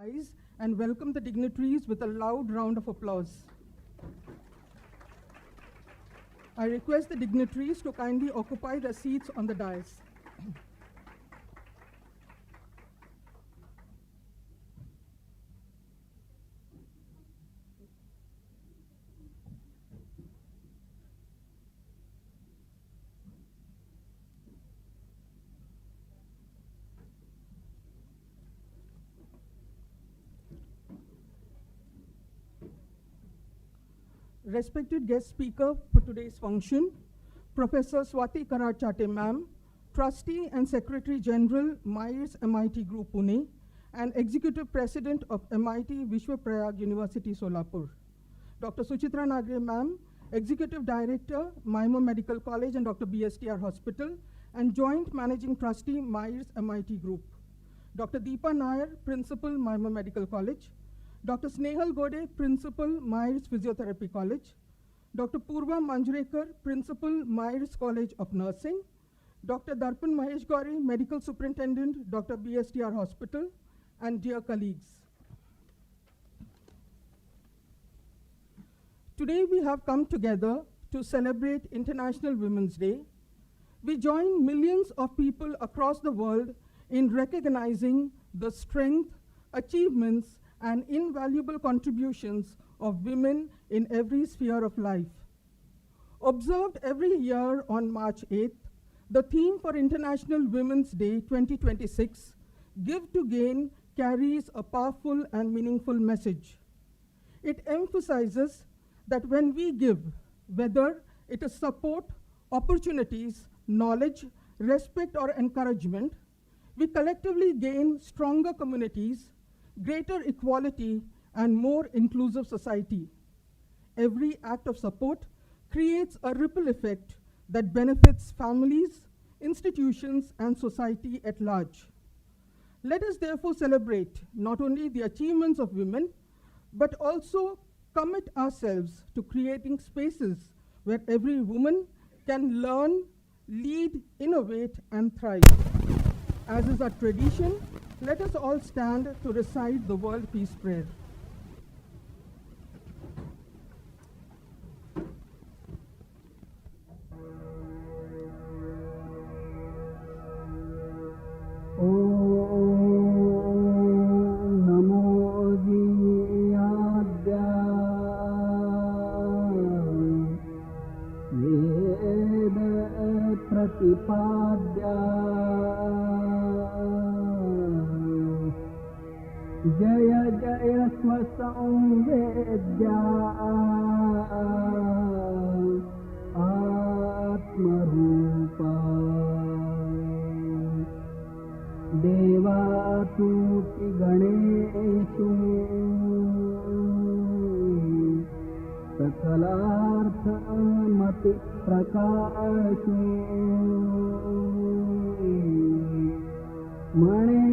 Rise and welcome the dignitaries with a loud round of applause. I request the dignitaries to kindly occupy their seats on the dais. Respected guest speaker for today's function, Professor Swati Chate ma'am, Trustee and Secretary General, Myers MIT Group Pune, and Executive President of MIT Vishwaprayag University Solapur. Dr. Suchitra Nagre ma'am, Executive Director, Maimo Medical College and Dr. BSTR Hospital, and Joint Managing Trustee, Myers MIT Group. Dr. Deepa Nair, Principal, Maimo Medical College. Dr. Snehal Gode, Principal, Myers Physiotherapy College. Dr. Purva Manjrekar, Principal, Myers College of Nursing. Dr. Darpan Mahesh Gauri, Medical Superintendent, Dr. BSTR Hospital, and dear colleagues. Today we have come together to celebrate International Women's Day. We join millions of people across the world in recognizing the strength, achievements, and invaluable contributions of women in every sphere of life. Observed every year on March 8th, the theme for International Women's Day 2026, Give to Gain, carries a powerful and meaningful message. It emphasizes that when we give, whether it is support, opportunities, knowledge, respect, or encouragement, we collectively gain stronger communities, greater equality, and more inclusive society. Every act of support creates a ripple effect that benefits families, institutions, and society at large. Let us therefore celebrate not only the achievements of women, but also commit ourselves to creating spaces where every woman can learn, lead, innovate, and thrive. As is our tradition, let us all stand to recite the World Peace Prayer. जय जय स्वसंवेद्या आत्मरूपा देवातुति गणेषु सकलार्थमपि प्रकाशु मणे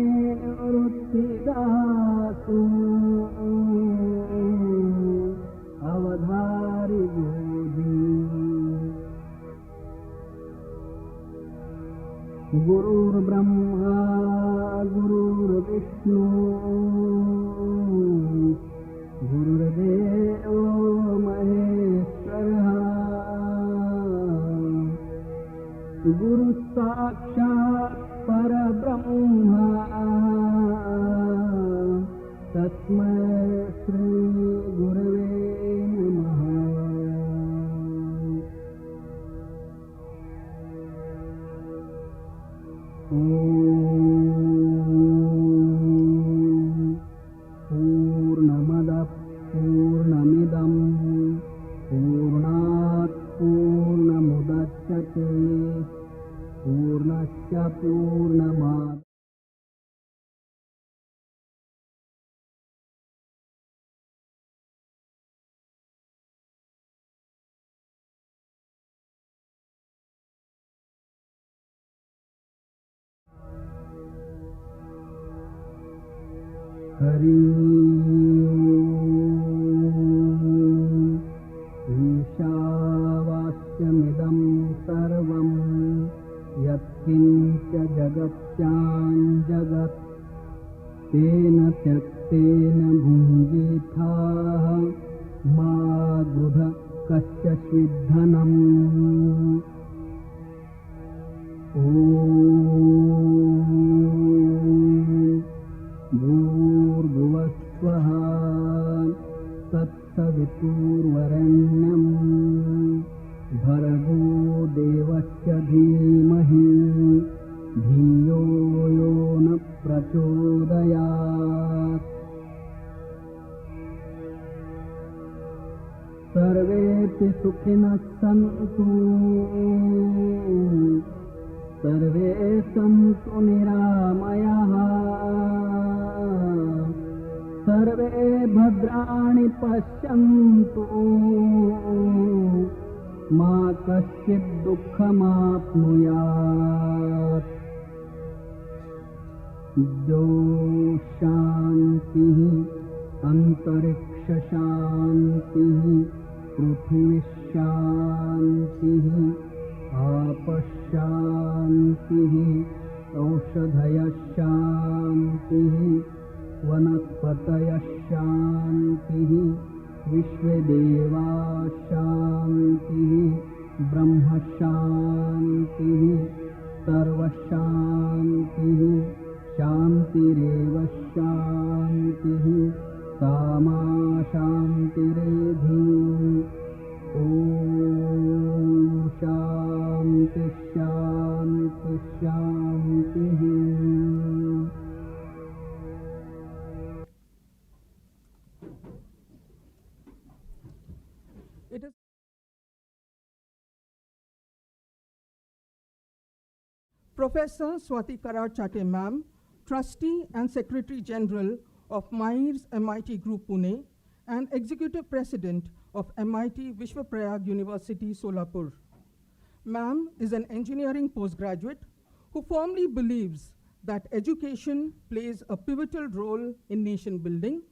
वृत्तिदासु अवधारि बोधि गुरुर्ब्रह्मा गुरुर्विष्णु गुरुर्देवो महेश्वरः गुरुसाक्षात् परब्रह्म तस्मै श्री गुरवे नमः। पूर्णमदः पूर्णमिदं पूर्णात् पूर्णमुदच्यते पूर्णस्य पूर्णमादाय हरि ईशावास्यमिदं सर्वं यत्किञ्च जगत्यां जगत् तेन त्यक्तम् तेन भुञ्जीथाः मा गृध कश्चिद्धनम् ॐ भूर्भुवस्वः तत्सवितुर्वरेण्यं भर्गो देवस्य धीमहि धियो यो न प्रचोदयात् सर्वेऽपि सुखिनः सन्तु सर्वे सन्तु निरामयाः सर्वे भद्राणि पश्यन्तु मा कश्चित् दुःखमाप्नुयात् जो शान्तिः अन्तरिक्षशान्तिः पृथिवीशान्तिः आपशान्तिः औषधयशान्तिः वनस्पतयशान्तिः विश्वदेवाशान्तिः ब्रह्मशान्तिः सर्वशान्तिः शान्तिरेव शान्तिः सामा शान्तिरेधि ॐ शान्ति शान्ति शान्तिः It is Professor Swati Chate Ma'am, Trustee and Secretary General of MIRS MIT Group Pune and Executive President of MIT Vishwaprayag University Solapur. Ma'am is an engineering postgraduate who firmly believes that education plays a pivotal role in nation building,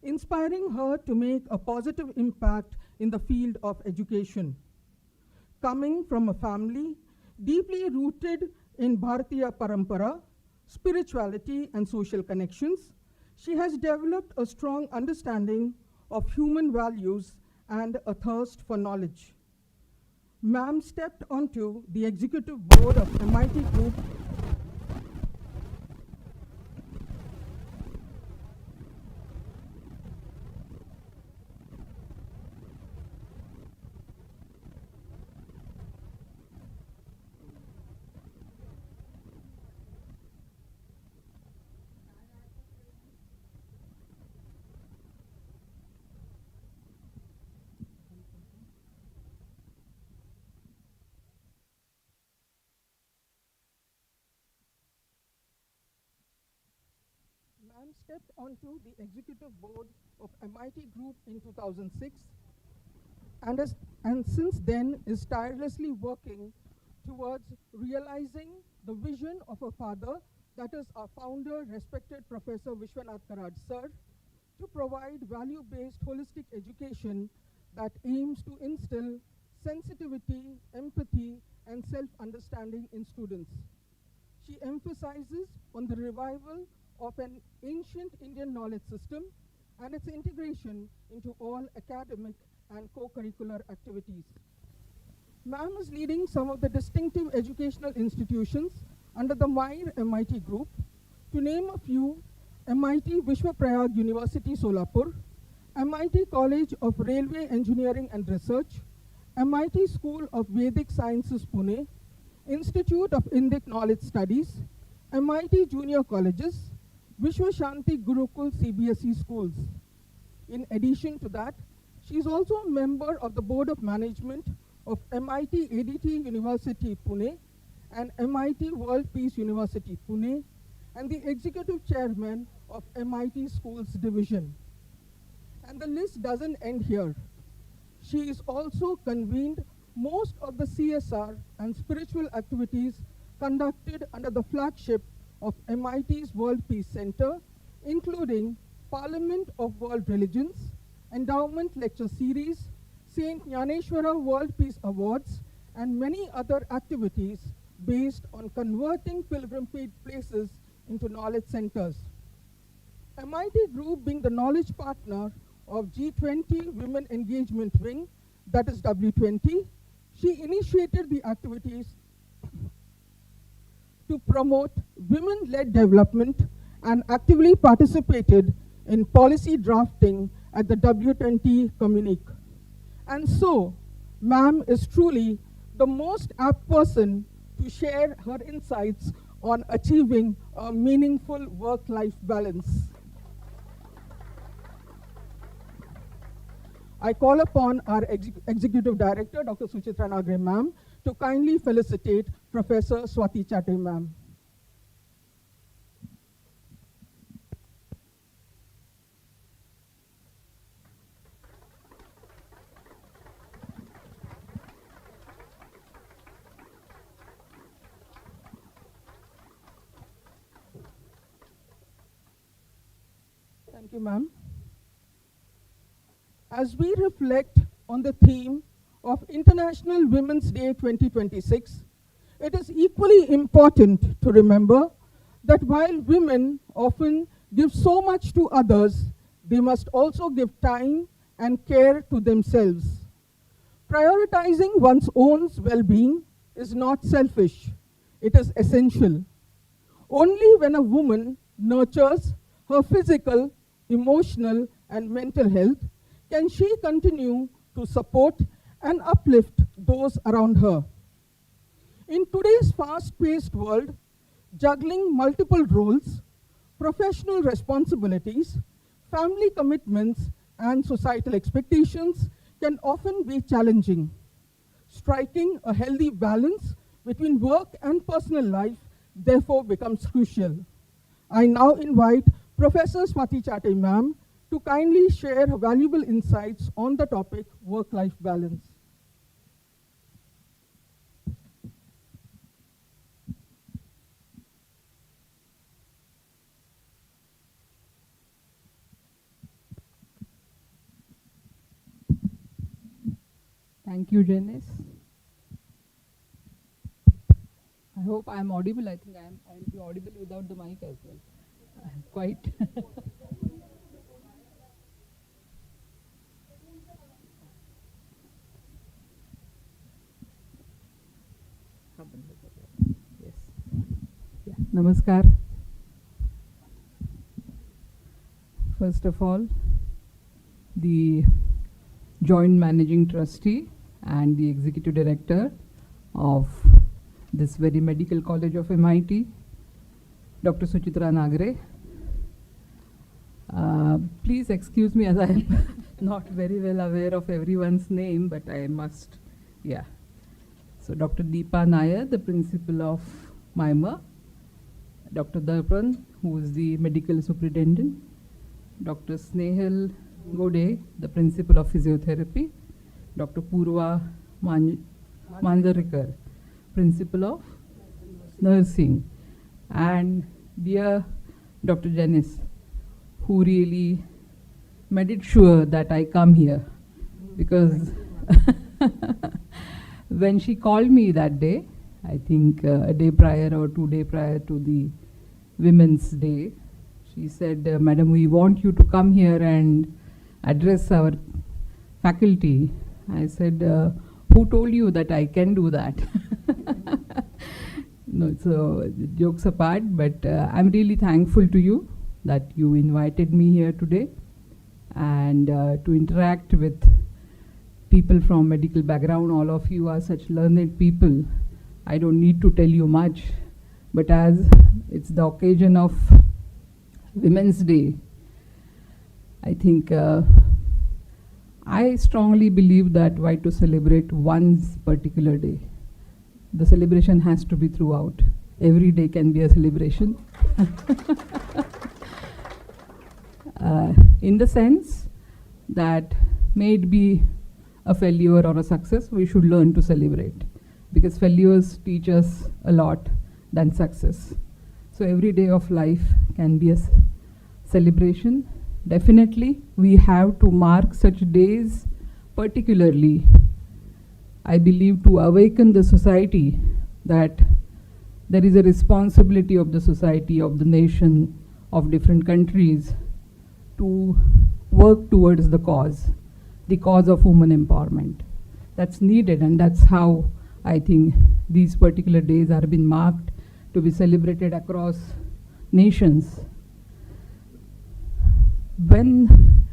inspiring her to make a positive impact in the field of education. Coming from a family deeply rooted in Bharatiya Parampara, spirituality and social connections, she has developed a strong understanding of human values and a thirst for knowledge. Ma'am stepped onto the executive board of MIT Group Ma'am stepped onto the executive board of MIT Group in 2006 and since then is tirelessly working towards realizing the vision of her father, that is our founder, respected Professor Vishwanath Karad Sir, to provide value-based holistic education that aims to instill sensitivity, empathy, and self-understanding in students. She emphasizes on the revival of an ancient Indian knowledge system and its integration into all academic and co-curricular activities. Ma'am is leading some of the distinctive educational institutions under the MIRS MIT Group. To name a few, MIT Vishwaprayag University Solapur, MIT College of Railway Engineering and Research, MIT School of Vedic Sciences Pune, Institute of Indic Knowledge Studies, MIT Junior Colleges, Vishwa Shanti Gurukul CBSE schools. In addition to that, she is also a member of the Board of Management of MIT ADT University Pune and MIT World Peace University Pune and the Executive Chairman of MIT Schools Division. And the list doesn't end here. She is also convened most of the CSR and spiritual activities conducted under the flagship of MIT's World Peace Center, including Parliament of World Religions, Endowment Lecture Series, St. Jnaneshwara World Peace Awards, and many other activities based on converting pilgrim places into knowledge centers. MIT Group being the knowledge partner of G20 Women Engagement Wing, that is W20, she initiated the activities to promote women-led development and actively participated in policy drafting at the W20 communique. And so, ma'am is truly the most apt person to share her insights on achieving a meaningful work-life balance. I call upon our Executive Director, Dr. Suchitra Nagre, ma'am, to kindly felicitate Professor Swati Chate, ma'am. Thank you, ma'am. As we reflect on the theme of International Women's Day 2026, it is equally important to remember that while women often give so much to others, they must also give time and care to themselves. Prioritizing one's own well-being is not selfish, it is essential. Only when a woman nurtures her physical, emotional, and mental health can she continue to support and uplift those around her. In today's fast-paced world, juggling multiple roles, professional responsibilities, family commitments, and societal expectations can often be challenging. Striking a healthy balance between work and personal life therefore becomes crucial. I now invite Professor Swati Chate, ma'am, to kindly share her valuable insights on the topic work-life balance. Thank you, Janice. I hope I am audible. I think I'll be audible without the mic as well. I'm quite. Yes. Yeah. Namaskar. First of all, the Joint Managing Trustee and the Executive Director of this very medical college of MIT, Dr. Suchitra Nagre. Please excuse me as I am not very well aware of everyone's name, but I must, yeah. So Dr. Deepa Nair, the principal of MIMA, Dr. Darpan, who is the medical superintendent, Dr. Snehal Gode, the principal of physiotherapy, Dr. Purva Manjarikar, principal of nursing, and dear Dr. Janice, who really made it sure that I come here, because when she called me that day, I think a day prior or 2 days prior to the Women's Day, she said, Madam, we want you to come here and address our faculty. I said, who told you that I can do that? No, so jokes apart, but I'm really thankful to you that you invited me here today and to interact with people from medical background. All of you are such learned people. I don't need to tell you much, but as it's the occasion of Women's Day, I think I strongly believe that why to celebrate one particular day. The celebration has to be throughout. Every day can be a celebration. In the sense that may it be a failure or a success, we should learn to celebrate, because failures teach us a lot than success. So every day of life can be a celebration. Definitely, we have to mark such days, particularly, I believe, to awaken the society that there is a responsibility of the society, of the nation, of different countries to work towards the cause of women empowerment. That's needed, and that's how I think these particular days are being marked to be celebrated across nations. When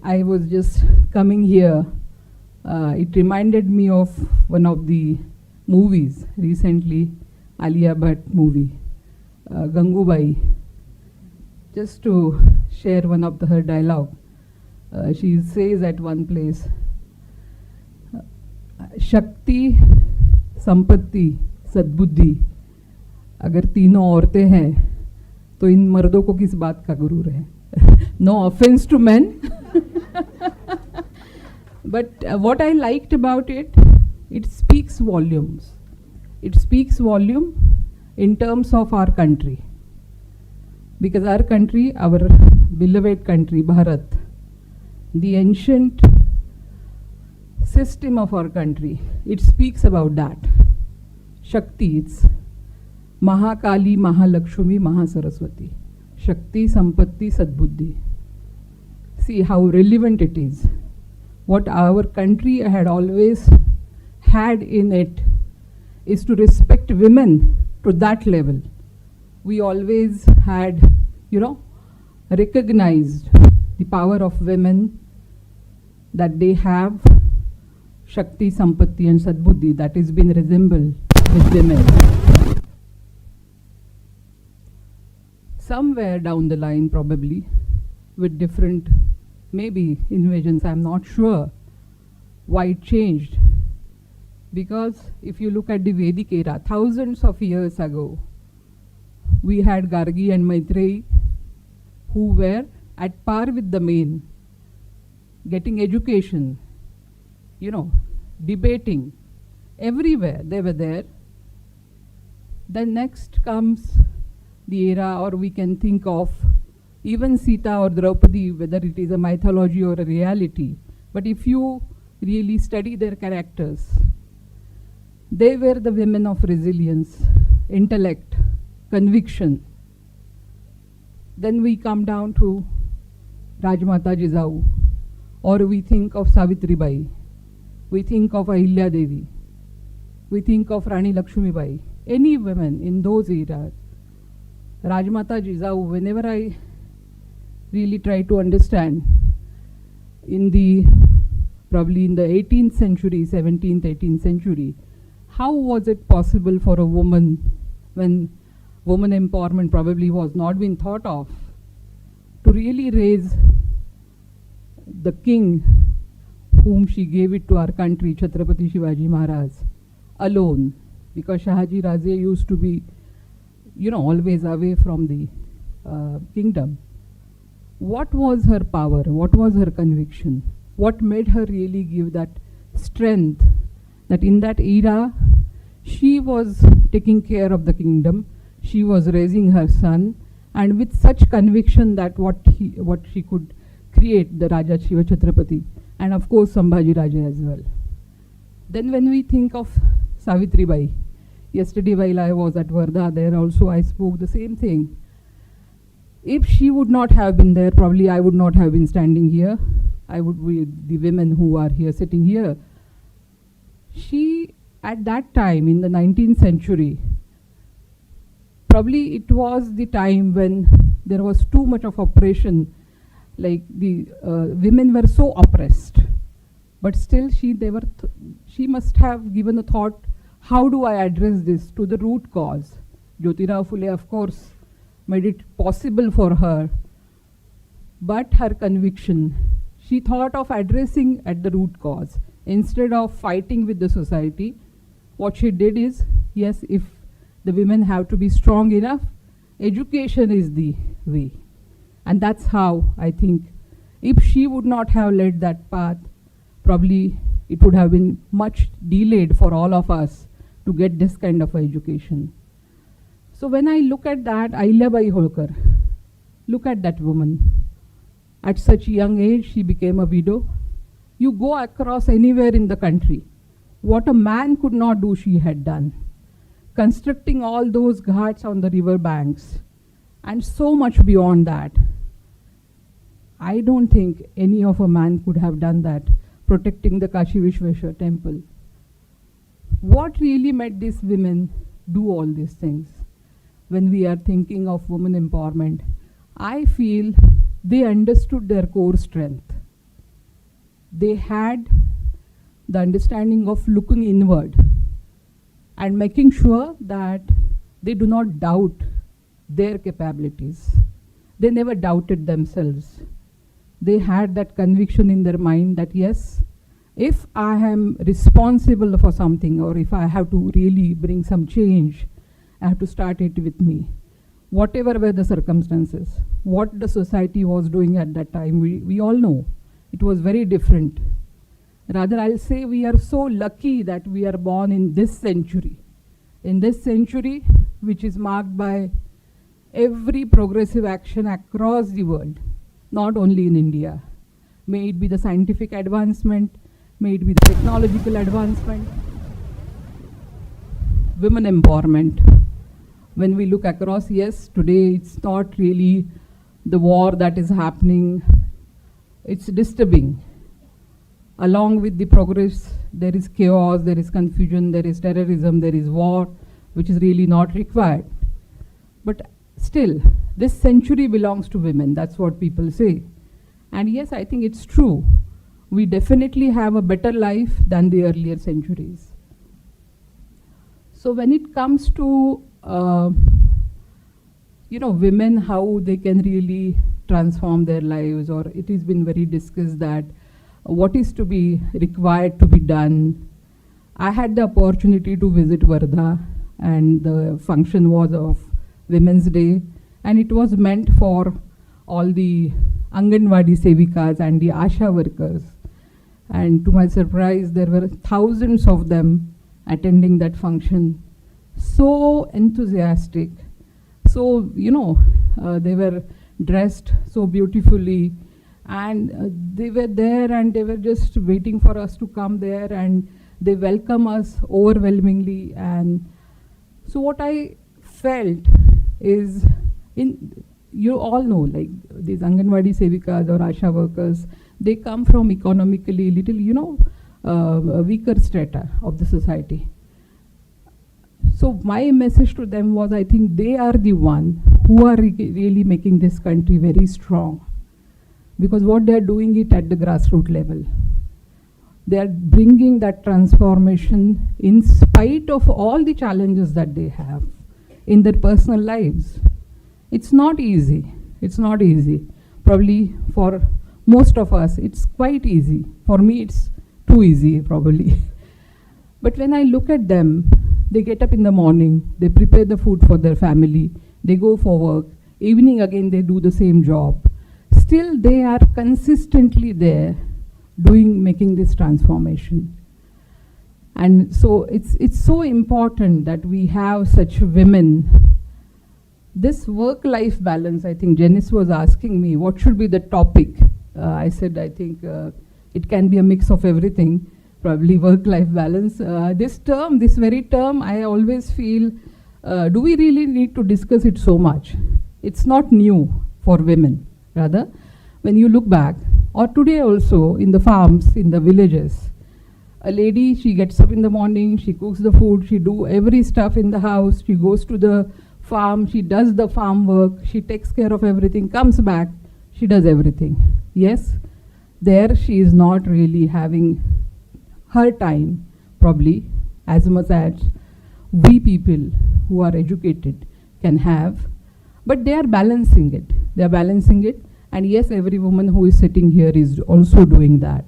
I was just coming here, it reminded me of one of the movies recently, Alia Bhatt movie, Gangubai. Just to share one of her dialogue, she says at one place, शक्ति, संपत्ति, सद्बुद्धि, अगर तीनों औरतें हैं तो इन मर्दों को किस बात का गुरूर है? No offense to men. But what I liked about it, it speaks volumes. It speaks volume in terms of our country. Because our country, our beloved country, Bharat, the ancient system of our country, it speaks about that. Shakti, it's Mahakali, Mahalakshmi, Mahasaraswati. Shakti, Sampatti, Sadbuddhi. See how relevant it is. What our country had always had in it is to respect women to that level. We always had, recognized the power of women, that they have Shakti, Sampatti and Sadbuddhi that is being resembled with women. Somewhere down the line, probably, with different, maybe invasions, I'm not sure why it changed. Because if you look at the Vedic era, thousands of years ago, we had Gargi and Maitreyi who were at par with the men, getting education, debating. Everywhere they were there. Then next comes the era, or we can think of even Sita or Draupadi, whether it is a mythology or a reality. But if you really study their characters, they were the women of resilience, intellect, conviction. Then we come down to Rajmata Jizau, or we think of Savitri Bai, we think of Ahilya Devi, we think of Rani Lakshmi Bai. Any women in those eras, Rajmata Jizau, whenever I really try to understand, probably in the 18th century, 17th, 18th century, how was it possible for a woman, when woman empowerment probably was not being thought of, to really raise the king whom she gave it to our country, Chhatrapati Shivaji Maharaj, alone? Because Shahaji Raje used to be, always away from the kingdom. What was her power? What was her conviction? What made her really give that strength that in that era she was taking care of the kingdom, she was raising her son, and with such conviction that what she could create, the Raja Shiva Chhatrapati, and of course Sambhaji Raja as well. Then when we think of Savitri Bai, yesterday while I was at Wardha, there also I spoke the same thing. If she would not have been there, probably I would not have been standing here. I would be the women who are here, sitting here. She, at that time in the 19th century, probably it was the time when there was too much of oppression, like the women were so oppressed. But still she must have given a thought, how do I address this to the root cause? Jyotirao Phule, of course, made it possible for her, but her conviction, she thought of addressing at the root cause. Instead of fighting with the society, what she did is, yes, if the women have to be strong enough, education is the way. And that's how I think, if she would not have led that path, probably it would have been much delayed for all of us to get this kind of education. So when I look at that, Ahilyabai Holkar, look at that woman. At such a young age, she became a widow. You go across anywhere in the country, what a man could not do, she had done. Constructing all those ghats on the river banks, and so much beyond that. I don't think any of a man could have done that, protecting the Kashi Vishweshwar temple. What really made these women do all these things? When we are thinking of women empowerment, I feel they understood their core strength. They had the understanding of looking inward and making sure that they do not doubt their capabilities. They never doubted themselves. They had that conviction in their mind that yes, if I am responsible for something, or if I have to really bring some change, I have to start it with me. Whatever were the circumstances, what the society was doing at that time, we all know. It was very different. Rather, I'll say we are so lucky that we are born in this century. In this century, which is marked by every progressive action across the world, not only in India. May it be the scientific advancement, may it be the technological advancement, women empowerment. When we look across, yes, today it's not really the war that is happening. It's disturbing. Along with the progress, there is chaos, there is confusion, there is terrorism, there is war, which is really not required. But still, this century belongs to women. That's what people say. And yes, I think it's true. We definitely have a better life than the earlier centuries. So when it comes to women, how they can really transform their lives, or it has been very discussed that what is to be required to be done. I had the opportunity to visit Wardha, and the function was of Women's Day, and it was meant for all the Anganwadi Sevikas and the Asha workers. And to my surprise, there were thousands of them attending that function. So enthusiastic. So, they were dressed so beautifully, and they were there and they were just waiting for us to come there, and they welcome us overwhelmingly. And so what I felt is, you all know, like these Anganwadi Sevikas or Asha workers, they come from economically little, weaker strata of the society. So my message to them was, I think they are the one who are really making this country very strong, because what they are doing it at the grassroots level. They are bringing that transformation in spite of all the challenges that they have in their personal lives. It's not easy. It's not easy. Probably for most of us, it's quite easy. For me, it's too easy, probably. But when I look at them, they get up in the morning, they prepare the food for their family, they go for work, evening again they do the same job. Still they are consistently there making this transformation. And so it's so important that we have such women. This work-life balance, I think Janice was asking me, what should be the topic? I said, I think it can be a mix of everything. Probably work-life balance. This very term, I always feel, do we really need to discuss it so much? It's not new for women. Rather, when you look back, or today also in the farms, in the villages, a lady, she gets up in the morning, she cooks the food, she do every stuff in the house, she goes to the farm, she does the farm work, she takes care of everything, comes back, she does everything. Yes, there she is not really having her time, probably, as much as we people who are educated can have, but they are balancing it. They are balancing it, and yes, every woman who is sitting here is also doing that.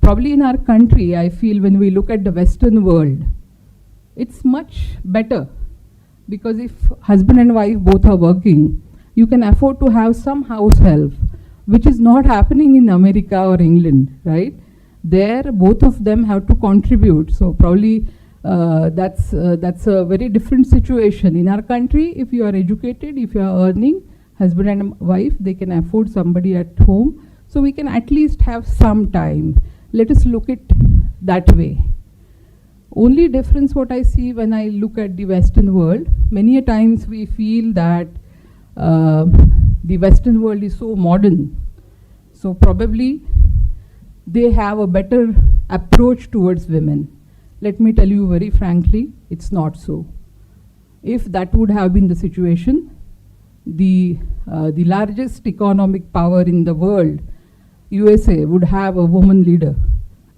Probably in our country, I feel when we look at the Western world, it's much better, because if husband and wife both are working, you can afford to have some house help, which is not happening in America or England, right? There, both of them have to contribute. So probably that's a very different situation. In our country, if you are educated, if you are earning, husband and wife, they can afford somebody at home. So we can at least have some time. Let us look at that way. Only difference what I see when I look at the Western world, many a times we feel that the Western world is so modern, So probably they have a better approach towards women. Let me tell you very frankly, it's not so. If that would have been the situation, the largest economic power in the world, USA, would have a woman leader,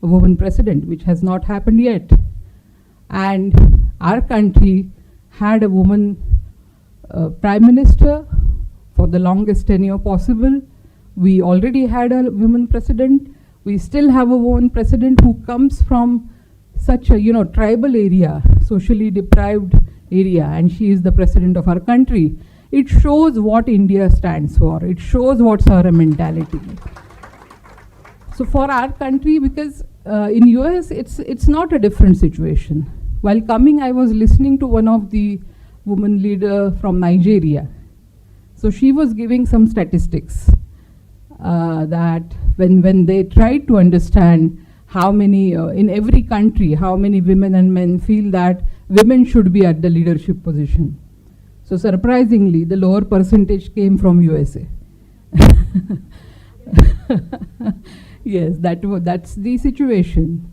a woman president, which has not happened yet. And our country had a woman prime minister for the longest tenure possible. We already had a woman president. We still have a woman president who comes from such a tribal area, socially deprived area, and she is the president of our country. It shows what India stands for. It shows what's our mentality. So for our country, because in US, it's not a different situation. While coming, I was listening to one of the woman leader from Nigeria. So she was giving some statistics that when they tried to understand how many, in every country, how many women and men feel that women should be at the leadership position. So surprisingly, the lower percentage came from USA. Yes, that's the situation.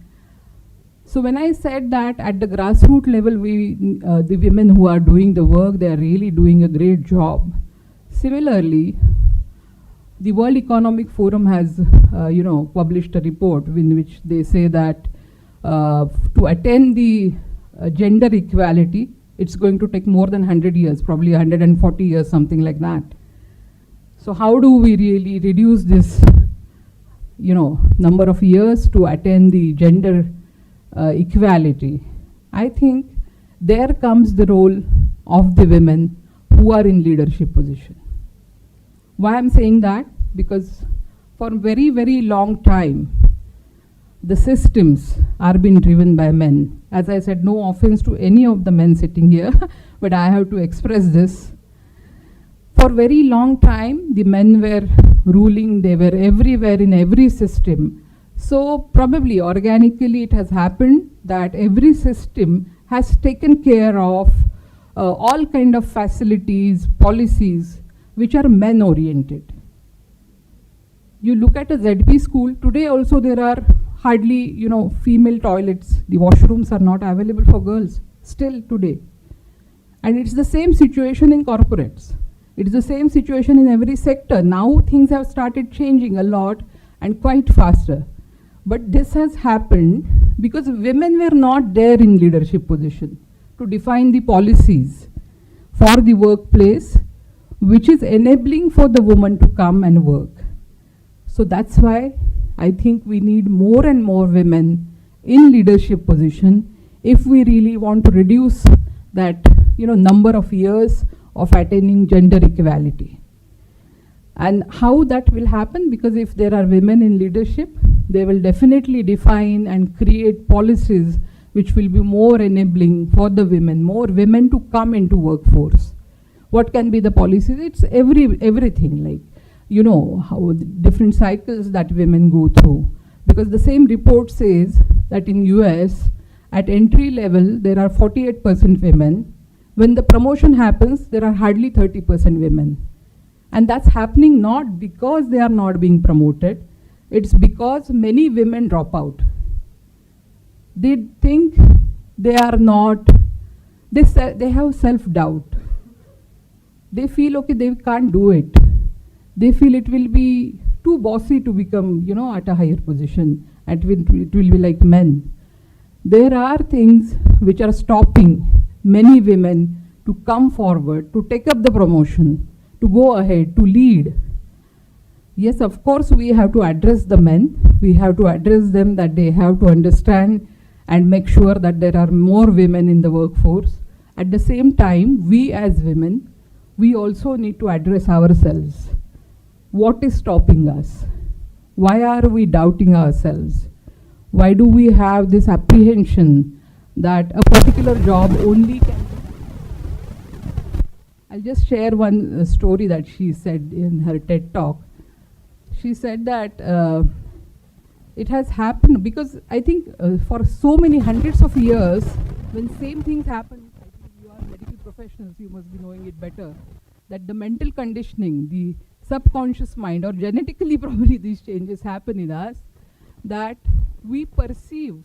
So when I said that at the grassroots level, the women who are doing the work, they are really doing a great job. Similarly, the World Economic Forum has, published a report in which they say that to attain the gender equality, it's going to take more than 100 years, probably 140 years, something like that. So how do we really reduce this, number of years to attain the gender equality? I think there comes the role of the women who are in leadership position. Why I'm saying that? Because for a very, very long time, the systems are being driven by men. As I said, no offense to any of the men sitting here, but I have to express this. For very long time, the men were ruling, they were everywhere in every system. So probably organically it has happened that every system has taken care of all kind of facilities, policies, which are men-oriented. You look at a ZP school, today also there are hardly, female toilets. The washrooms are not available for girls, still today. And it's the same situation in corporates. It's the same situation in every sector. Now things have started changing a lot and quite faster. But this has happened because women were not there in leadership position to define the policies for the workplace, which is enabling for the woman to come and work. So that's why I think we need more and more women in leadership position if we really want to reduce that number of years of attaining gender equality. And how that will happen, because if there are women in leadership, they will definitely define and create policies which will be more enabling for the women, more women to come into workforce. What can be the policies? It's everything, like, how different cycles that women go through. Because the same report says that in US, at entry level, there are 48% women. When the promotion happens, there are hardly 30% women. And that's happening not because they are not being promoted, it's because many women drop out. They think they are not, they have self-doubt. They feel, okay, they can't do it. They feel it will be too bossy to become, at a higher position. And it will be like men. There are things which are stopping many women to come forward, to take up the promotion, to go ahead, to lead. Yes, of course, we have to address the men. We have to address them that they have to understand and make sure that there are more women in the workforce. At the same time, we as women, we also need to address ourselves. What is stopping us? Why are we doubting ourselves? Why do we have this apprehension that a particular job only can... I'll just share one story that she said in her TED talk. She said that it has happened because I think for so many hundreds of years, when same things happen, I think you are medical professionals, you must be knowing it better, that the mental conditioning, the subconscious mind, or genetically probably these changes happen in us, that we perceive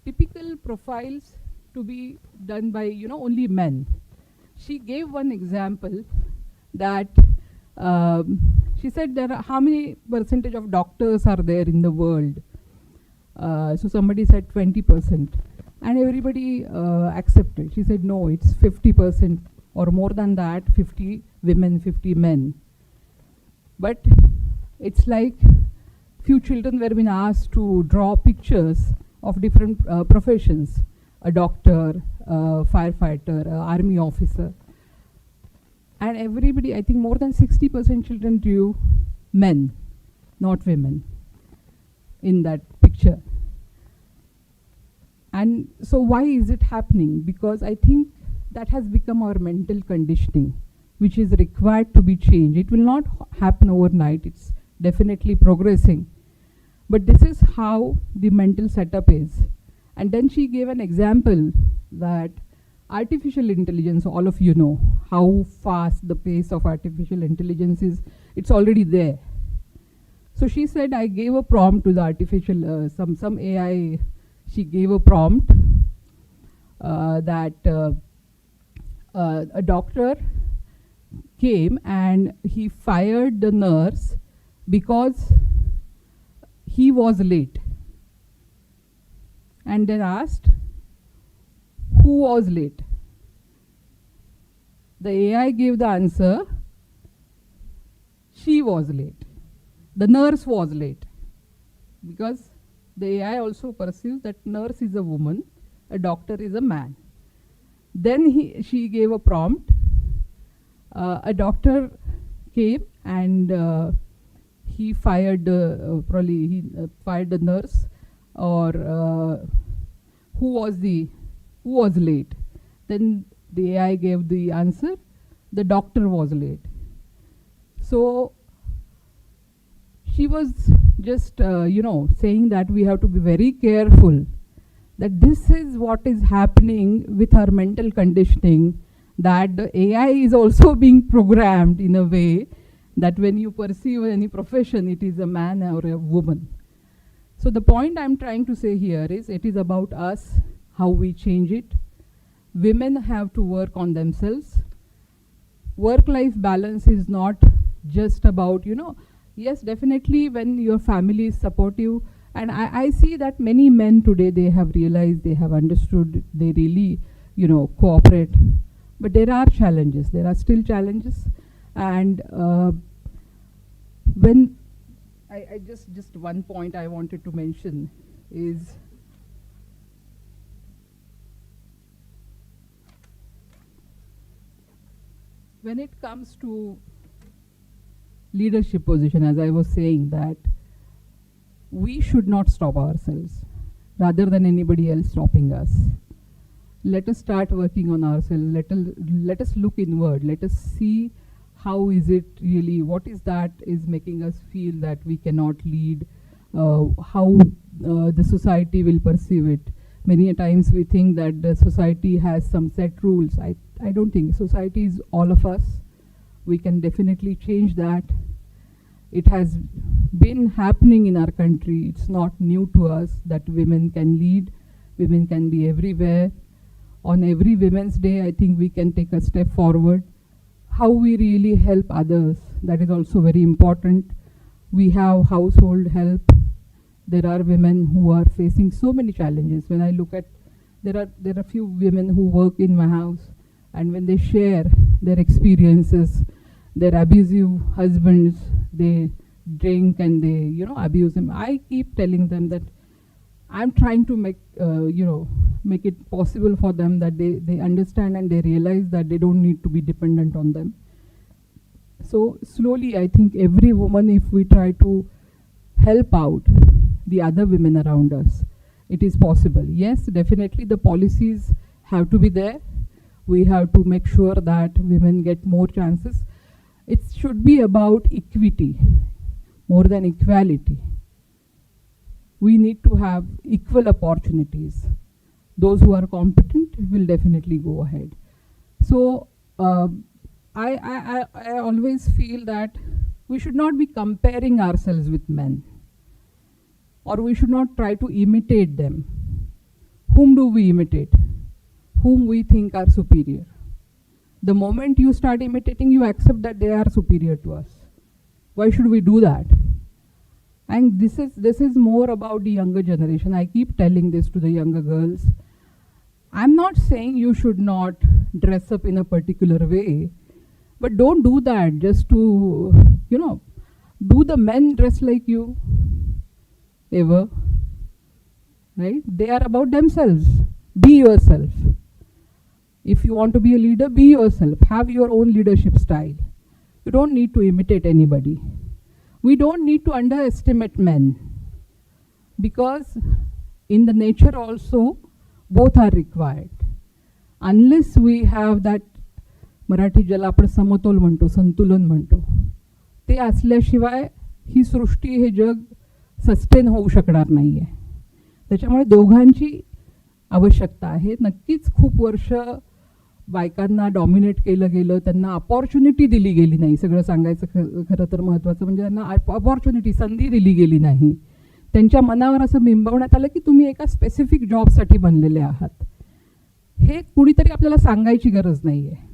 typical profiles to be done by, only men. She gave one example that she said there are how many percentage of doctors are there in the world. So somebody said 20%, and everybody accepted. She said no, it's 50% or more than that, 50 women, 50 men. But it's like few children were being asked to draw pictures of different professions, a doctor, a firefighter, an army officer. And everybody, I think more than 60% children drew men, not women, in that picture. And so why is it happening? Because I think that has become our mental conditioning, which is required to be changed. It will not happen overnight. It's definitely progressing. But this is how the mental setup is. And then she gave an example that artificial intelligence, all of you know how fast the pace of artificial intelligence is. It's already there. So she said, I gave a prompt to the artificial, some AI. She gave a prompt that a doctor came and he fired the nurse because he was late, and then asked who was late. The AI gave the answer, she was late, the nurse was late, because the AI also perceives that nurse is a woman, a doctor is a man. Then she gave a prompt. A doctor came and he fired fired the nurse, or who was late. Then the AI gave the answer, the doctor was late. So she was just saying that we have to be very careful, that this is what is happening with our mental conditioning, that the AI is also being programmed in a way that when you perceive any profession, it is a man or a woman. So the point I'm trying to say here is, it is about us, how we change it. Women have to work on themselves. Work-life balance is not just about, yes, definitely when your family is supportive, and I see that many men today, they have realized, they have understood, they really, cooperate. But there are challenges, there are still challenges. And when I just one point I wanted to mention is, when it comes to leadership position, as I was saying, that we should not stop ourselves rather than anybody else stopping us. Let us start working on ourselves. Let us look inward. Let us see how is it really, what is that is making us feel that we cannot lead, how the society will perceive it. Many a times we think that the society has some set rules. I don't think. Society is all of us. We can definitely change that. It has been happening in our country. It's not new to us that women can lead, women can be everywhere. On every Women's Day, I think we can take a step forward. How we really help others, that is also very important. We have household help. There are women who are facing so many challenges. When I look at, there are few women who work in my house, and when they share their experiences, their abusive husbands, they drink and they, abuse them. I keep telling them that I'm trying to make it possible for them, that they understand and they realize that they don't need to be dependent on them. So slowly, I think every woman, if we try to help out the other women around us, it is possible. Yes, definitely the policies have to be there. We have to make sure that women get more chances. It should be about equity more than equality. We need to have equal opportunities. Those who are competent will definitely go ahead. So I always feel that we should not be comparing ourselves with men, or we should not try to imitate them. Whom do we imitate? Whom we think are superior. The moment you start imitating, you accept that they are superior to us. Why should we do that? And this is more about the younger generation. I keep telling this to the younger girls. I'm not saying you should not dress up in a particular way, but don't do that just to, do the men dress like you ever? Right? They are about themselves. Be yourself. If you want to be a leader, be yourself. Have your own leadership style. You don't need to imitate anybody. We don't need to underestimate men, because in the nature also both are required. Unless we have that, Marathi ज्याला आपण समतोल म्हणतो, संतुलन म्हणतो, ते असल्याशिवाय ही सृष्टी, हे जग sustain होऊ शकणार नाहीये. त्याच्यामुळे दोघांची आवश्यकता आहे. नक्कीच खूप वर्ष बायकांना डॉमिनेट केलं गेलं, त्यांना अपॉर्च्युनिटी दिली गेली नाही. सगळं सांगायचं खरं तर महत्त्वाचं म्हणजे त्यांना अपॉर्च्युनिटी, संधी दिली गेली नाही. त्यांच्या मनावर असं बिंबवण्यात आलं की तुम्ही एका स्पेसिफिक जॉबसाठी बनलेले आहात. हे कुणीतरी आपल्याला सांगायची गरज नाही आहे.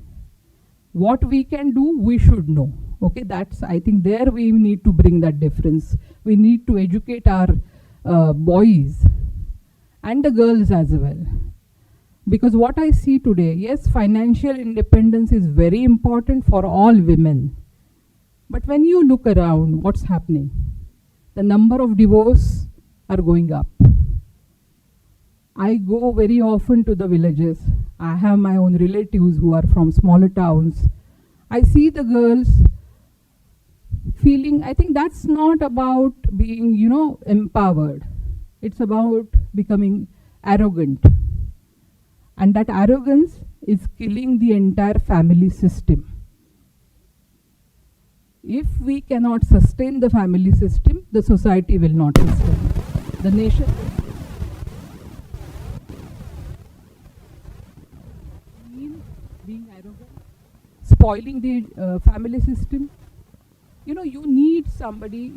what we can do, we should know. Okay, that's, I think there we need to bring that difference. We need to educate our boys and the girls as well. Because what I see today, yes, financial independence is very important for all women. But when you look around, what's happening? The number of divorce are going up. I go very often to the villages. I have my own relatives who are from smaller towns. I see the girls feeling, I think that's not about being, empowered. It's about becoming arrogant. And that arrogance is killing the entire family system. If we cannot sustain the family system, the society will not sustain. The nation being arrogant, spoiling the family system. You need somebody.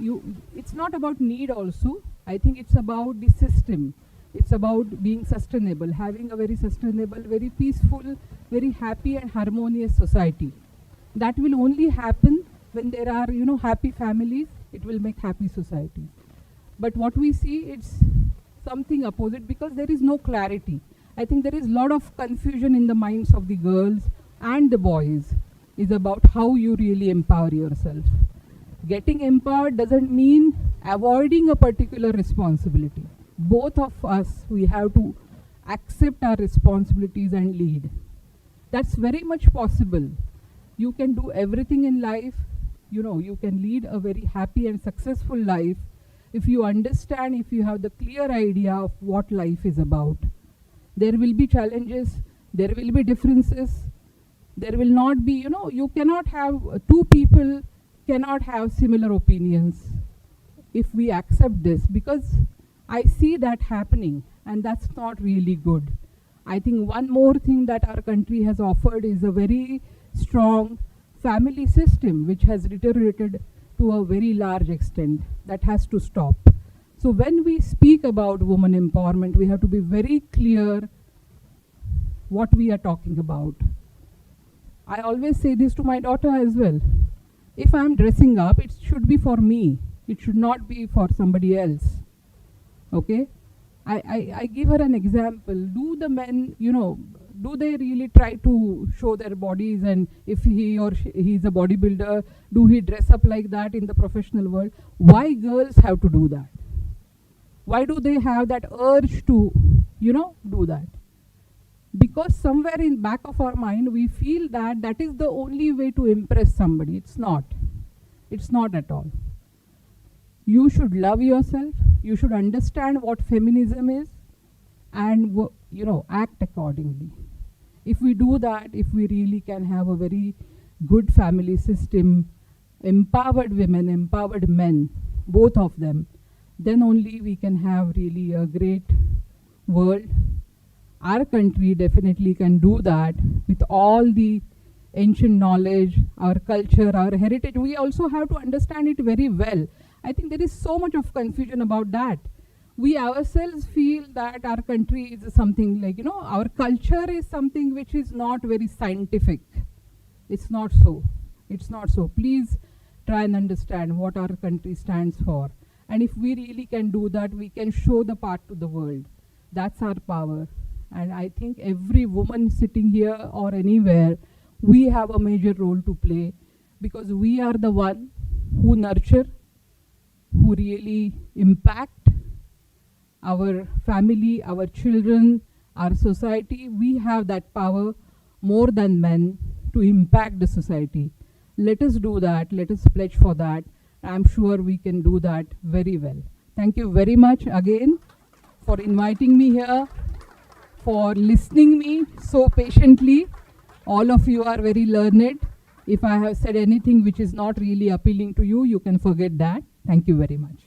It's not about need also. I think it's about the system. It's about being sustainable, having a very sustainable, very peaceful, very happy and harmonious society. That will only happen when there are, happy families. It will make happy societies. But what we see, it's something opposite, because there is no clarity. I think there is a lot of confusion in the minds of the girls and the boys is about how you really empower yourself. Getting empowered doesn't mean avoiding a particular responsibility. Both of us, we have to accept our responsibilities and lead. That's very much possible. You can do everything in life. You can lead a very happy and successful life if you understand, if you have the clear idea of what life is about. There will be challenges, there will be differences, there will not be, you cannot have, two people cannot have similar opinions if we accept this, because I see that happening, and that's not really good. I think one more thing that our country has offered is a very strong family system which has deteriorated to a very large extent. That has to stop. So when we speak about women empowerment, we have to be very clear what we are talking about. I always say this to my daughter as well. If I'm dressing up, it should be for me. It should not be for somebody else. Okay? I give her an example. Do the men, do they really try to show their bodies, and if he or he's a bodybuilder, do he dress up like that in the professional world? Why girls have to do that? Why do they have that urge to, do that? Because somewhere in back of our mind, we feel that that is the only way to impress somebody. It's not. It's not at all. You should love yourself. You should understand what feminism is and, act accordingly. If we do that, if we really can have a very good family system, empowered women, empowered men, both of them, then only we can have really a great world. Our country definitely can do that with all the ancient knowledge, our culture, our heritage. We also have to understand it very well. I think there is so much of confusion about that. We ourselves feel that our country is something like, our culture is something which is not very scientific. It's not so. It's not so. Please try and understand what our country stands for. And if we really can do that, we can show the path to the world. That's our power. And I think every woman sitting here or anywhere, we have a major role to play, because we are the one who nurture, who really impact our family, our children, our society. We have that power more than men to impact the society. Let us do that. Let us pledge for that. I'm sure we can do that very well. Thank you very much again for inviting me here, for listening me so patiently. All of you are very learned. If I have said anything which is not really appealing to you, you can forget that. Thank you very much.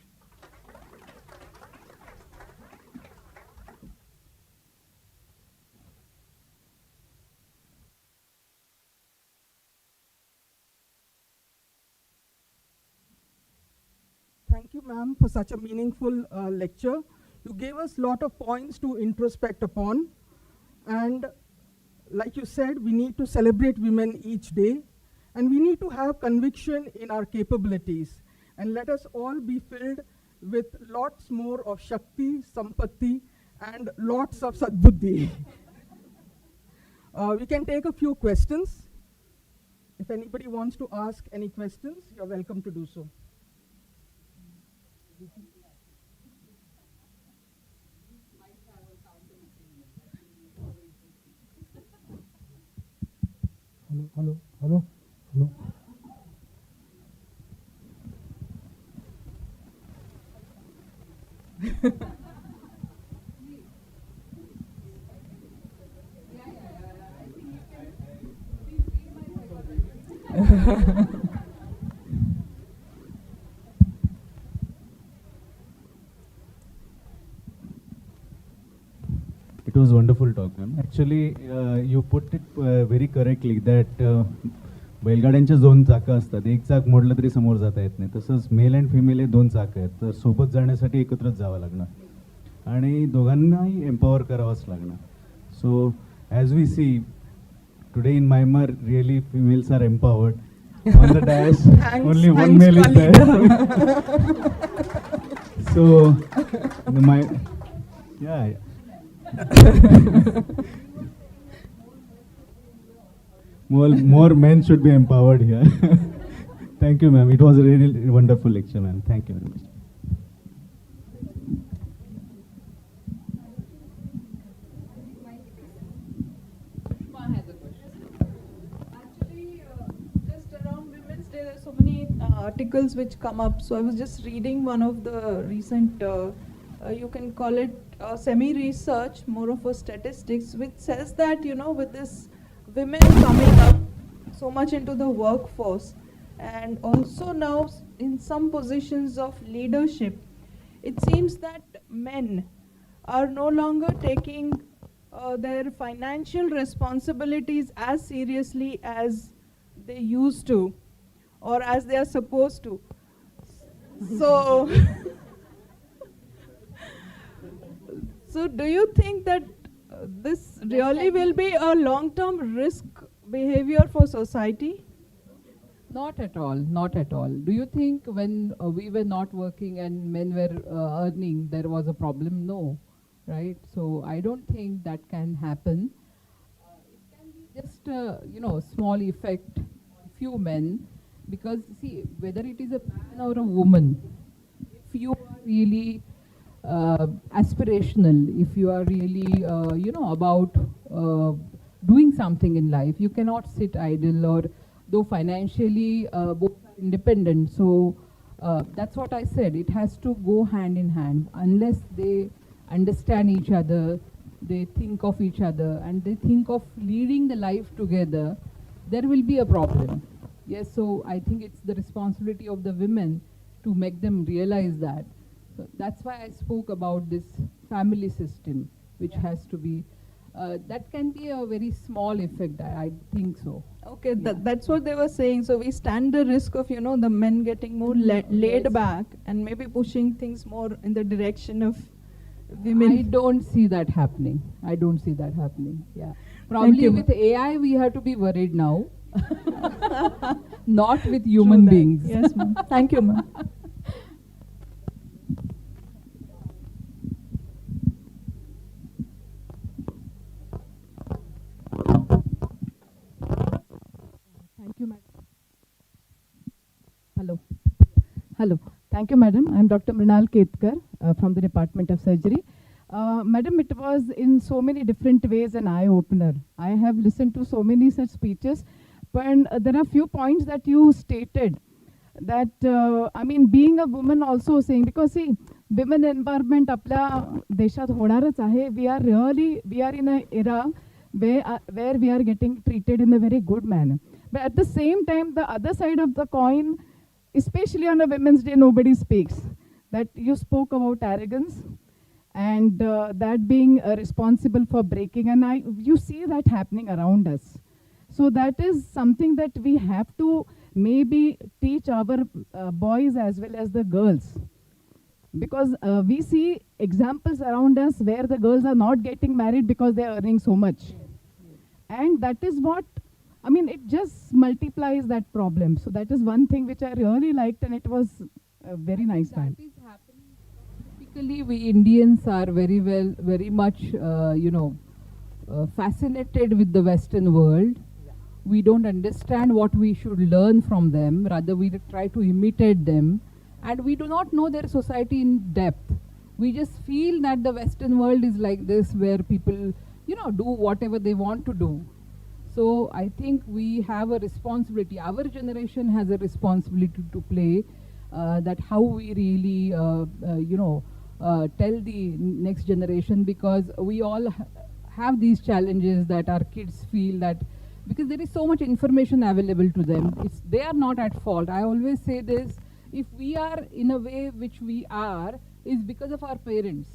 Thank you, ma'am, for such a meaningful lecture. You gave us a lot of points to introspect upon. And like you said, we need to celebrate women each day. And we need to have conviction in our capabilities. And let us all be filled with lots more of Shakti, Sampatti, and lots of Sadbuddhi. We can take a few questions. If anybody wants to ask any questions, you're welcome to do so. Hello. It was wonderful talk, ma'am. Actually, you put it very correctly that बैलगाड्यांच्या दोन चाकं असतात. एक चाक मोडलं तरी समोर जाता येत नाही. तसंच मेल अँड फिमेल हे दोन चाकं आहेत. तर सोबत जाण्यासाठी एकत्रच जावं लागणार आणि दोघांनाही एम्पॉवर करावंच लागणार. So as we see today in Myanmar, really females are empowered. On the dash, only one male is there. So, more men should be empowered here. Thank you, ma'am. It was a really wonderful lecture, ma'am. Thank you very much. Articles which come up. So I was just reading one of the recent, you can call it semi-research, more of a statistics, which says that, with this women coming up so much into the workforce and also now in some positions of leadership, it seems that men are no longer taking their financial responsibilities as seriously as they used to, or as they are supposed to. So, so do you think that this really will be a long-term risk behavior for society? Not at all, not at all. Do you think when we were not working and men were earning, there was a problem? No, right? So I don't think that can happen. It can be just a small effect, few men. Because see, whether it is a man or a woman, if you are really aspirational, if you are really, about doing something in life, you cannot sit idle, or though financially both are independent. So that's what I said. It has to go hand in hand. Unless they understand each other, they think of each other, and they think of leading the life together, there will be a problem. Yes, so I think it's the responsibility of the women to make them realize that. So that's why I spoke about this family system, which has to be. that can be a very small effect. I think so. Okay, Yeah. that's what they were saying. So we stand the risk of, you know, the men getting more laid Yes. back and maybe pushing things more in the direction of women. I don't see that happening. I don't see that happening. Yeah. Probably you, with AI, we have to be worried now. Not with True human that. beings. Yes, ma'am. Thank you, ma'am. Thank you, madam. Hello. Hello. Thank you, madam. I'm Dr. Mrinal Ketkar from the Department of Surgery. Madam, it was in so many different ways an eye-opener. I have listened to so many such speeches, but there are few points that you stated that, I mean, being a woman also saying, because see, women empowerment आपल्या देशात होणारच आहे. We are in an era where we are getting treated in a very good manner. But at the same time, the other side of the coin, especially on a Women's Day, nobody speaks. That you spoke about arrogance and that being responsible for breaking, and you see that happening around us. So that is something that we have to maybe teach our boys as well as the girls. Because we see examples around us where the girls are not getting married because they are earning so much. And that is what, I mean, it just multiplies that problem. So that is one thing which I really liked, and it was a very nice time. That is happening. Typically, we Indians are very much, fascinated with the Western world. We don't understand what we should learn from them. Rather, we try to imitate them. And we do not know their society in depth. We just feel that the Western world is like this, where people, do whatever they want to do. So I think we have a responsibility. Our generation has a responsibility to play. That how we really, tell the next generation, because we all have these challenges that our kids feel that, because there is so much information available to them. They are not at fault. I always say this. If we are in a way which we are, is because of our parents.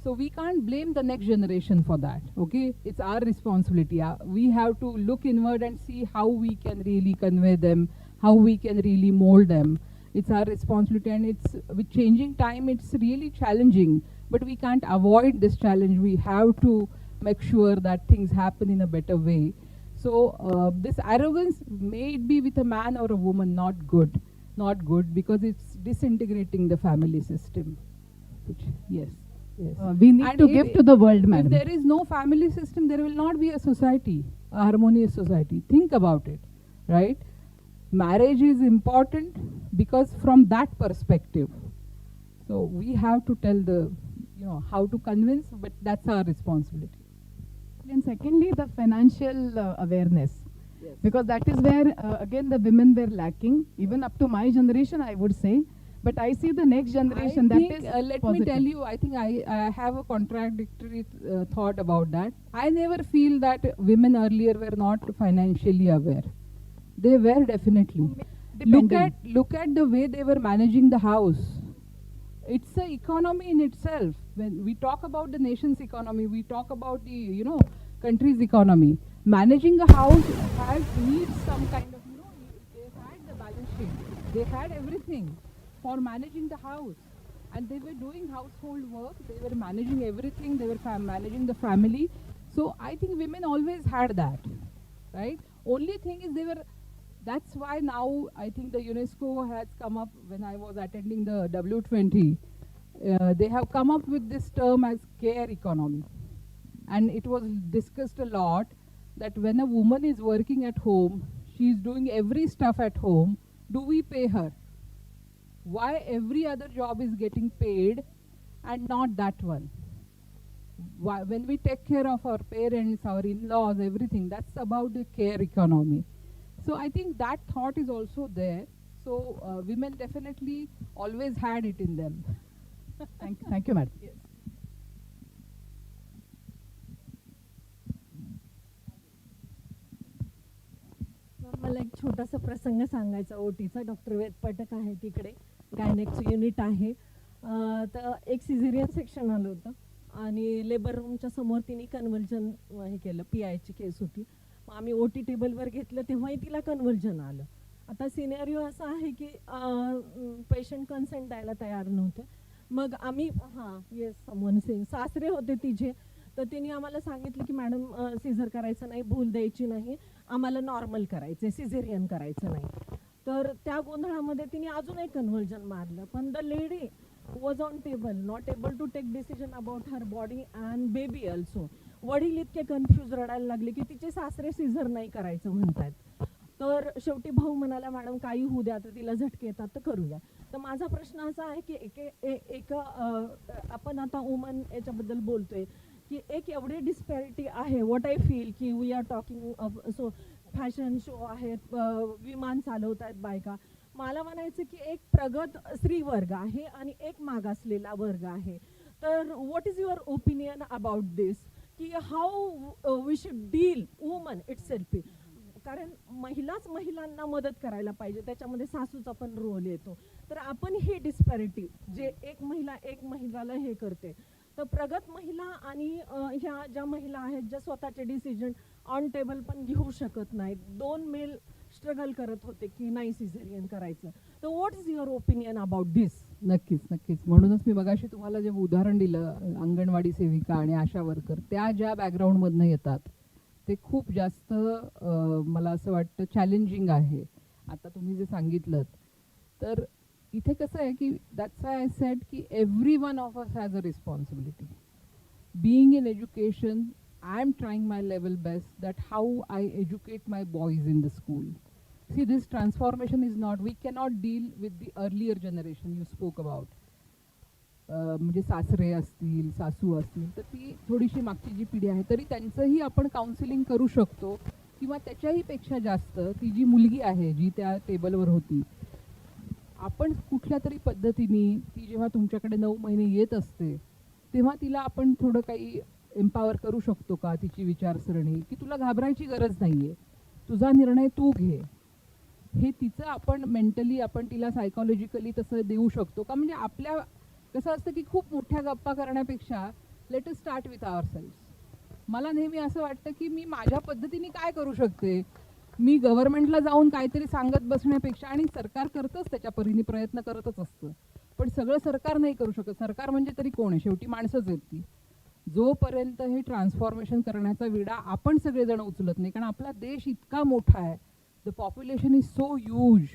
So we can't blame the next generation for that, okay? It's our responsibility. We have to look inward and see how we can really convey them, how we can really mold them. It's our responsibility, and it's with changing time, it's really challenging. But we can't avoid this challenge. We have to make sure that things happen in a better way. So this arrogance, may it be with a man or a woman, not good. Not good, because it's disintegrating the family system. Which, yes. We need And to give to the world, madam. If there is no family system, there will not be a society, a harmonious society. Think about it, right? Marriage is important because from that perspective. So we have to tell how to convince, but that's our responsibility. And secondly, the financial awareness. Yes. Because that is where, again, the women were lacking, even up to my generation, I would say. But I see the next generation, let positive. me tell you, I think I have a contradictory thought about that. I never feel that women earlier were not financially aware. They were definitely. Look at the way they were managing the house. It's an economy in itself. When we talk about the nation's economy, we talk about the country's economy. Managing a house needs some kind of, they had the balance sheet. They had everything for managing the house. And they were doing household work. They were managing everything. They were managing the family. So I think women always had that, right? Only thing is that's why now I think the UNESCO has come up, when I was attending the W20, they have come up with this term as care economy. And it was discussed a lot that when a woman is working at home, she is doing every stuff at home, do we pay her? Why every other job is getting paid and not that one? Why, when we take care of our parents, our in-laws, everything, that's about the care economy. So I think that thought is also there. So women definitely always had it in them. Thank you, madam. Yes. मला एक छोटासा प्रसंग सांगायचा ओटीचा. Doctor वेद पटक आहे तिकडे, गायनेकचं unit आहे. तर एक सिझेरियन सेक्शन आलं होतं आणि लेबर रूमच्या समोर तिने कन्व्हल्जन हे केलं, PIची केस होती. मग आम्ही OT टेबलवर घेतलं तेव्हाही तिला कन्व्हल्जन आलं. आता सिनेरिओ असा आहे की पेशंट कन्सेंट द्यायला तयार नव्हते. मग आम्ही येस समवन सिंग सासरे होते तिचे, तर तिने आम्हाला सांगितलं की मॅडम सिझर करायचं नाही, भूल द्यायची नाही, आम्हाला नॉर्मल करायचं, सिझेरियन करायचं नाही. तर त्या गोंधळामध्ये तिने अजून एक कन्व्हल्जन मारलं. पण the lady was on table, not able to take decision about her body and baby also. वडील इतके कन्फ्यूज रडायला लागले की तिचे सासरे सिझर नाही करायचं म्हणतात. तर शेवटी भाऊ म्हणाला मॅडम काही होऊ द्या, तर तिला झटके येतात तर करूया. तर माझा प्रश्न असा आहे की आपण आता वुमन याच्याबद्दल बोलतोय की एक एवढी डिस्पॅरिटी आहे. व्हॉट आय फील की we are talking of so fashion show आहेत, विमान चालवत आहेत बायका. मला म्हणायचं की एक प्रगत स्त्री वर्ग आहे आणि एक मागासलेला वर्ग आहे. तर what is your opinion about this, की how we should deal woman itself. कारण महिलांना मदत करायला पाहिजे, त्याच्यामध्ये सासूचा पण रोल येतो. तर आपण ही डिस्पॅरिटी जे एक महिलाला हे करते, तर प्रगत महिला आणि ह्या ज्या महिला आहेत ज्या स्वतःचे डिसिजन ऑन टेबल पण घेऊ शकत नाहीत, 2 मेल स्ट्रगल करत होते की नाही सिझेरियन करायचं. तर what is your opinion about this? नक्कीच. म्हणूनच मी मगाशी तुम्हाला जे उदाहरण दिलं, अंगणवाडी सेविका आणि आशा वर्कर, त्या ज्या बॅकग्राऊंडमधनं येतात ते खूप जास्त मला असं वाटतं चॅलेंजिंग आहे. आता तुम्ही जे सांगितलं, तर इथे कसं आहे की दॅट्स वाय आय सेड की every one of us has a responsibility. Being in education, I am trying my level best that how I educate my boys in the school. See, this transformation is not, we cannot deal with the earlier generation you spoke about. म्हणजे सासरे असतील, सासू असतील, तर ती थोडीशी मागची जी पिढी आहे, तरी त्यांचंही आपण काउन्सिलिंग करू शकतो. किंवा त्याच्याही पेक्षा जास्त ती जी मुलगी आहे जी त्या टेबलवर होती, आपण कुठल्या तरी पद्धतीने ती जेव्हा तुमच्याकडे 9 महिने येत असते तेव्हा तिला आपण थोडं काही एम्पावर करू शकतो का, तिची विचारसरणी, की तुला घाबरायची गरज नाही आहे, तुझा निर्णय तू घे. हे तिचं आपण मेंटली आपण तिला सायकॉलॉजिकली तसं देऊ शकतो का. म्हणजे आपल्या कसं असतं की खूप मोठ्या गप्पा करण्यापेक्षा let us start with our self. मला नेहमी असं वाटतं की मी माझ्या पद्धतीने काय करू शकते. मी गव्हर्नमेंटला जाऊन काहीतरी सांगत बसण्यापेक्षा, आणि सरकार करतंच त्याच्या परीने प्रयत्न करतच असतं, पण सगळं सरकार नाही करू शकत. सरकार म्हणजे तरी कोण आहे, शेवटी माणसंच आहेत ती. जोपर्यंत हे ट्रान्सफॉर्मेशन करण्याचा विडा आपण सगळेजण उचलत नाही, कारण आपला देश इतका मोठा आहे, the population is so huge,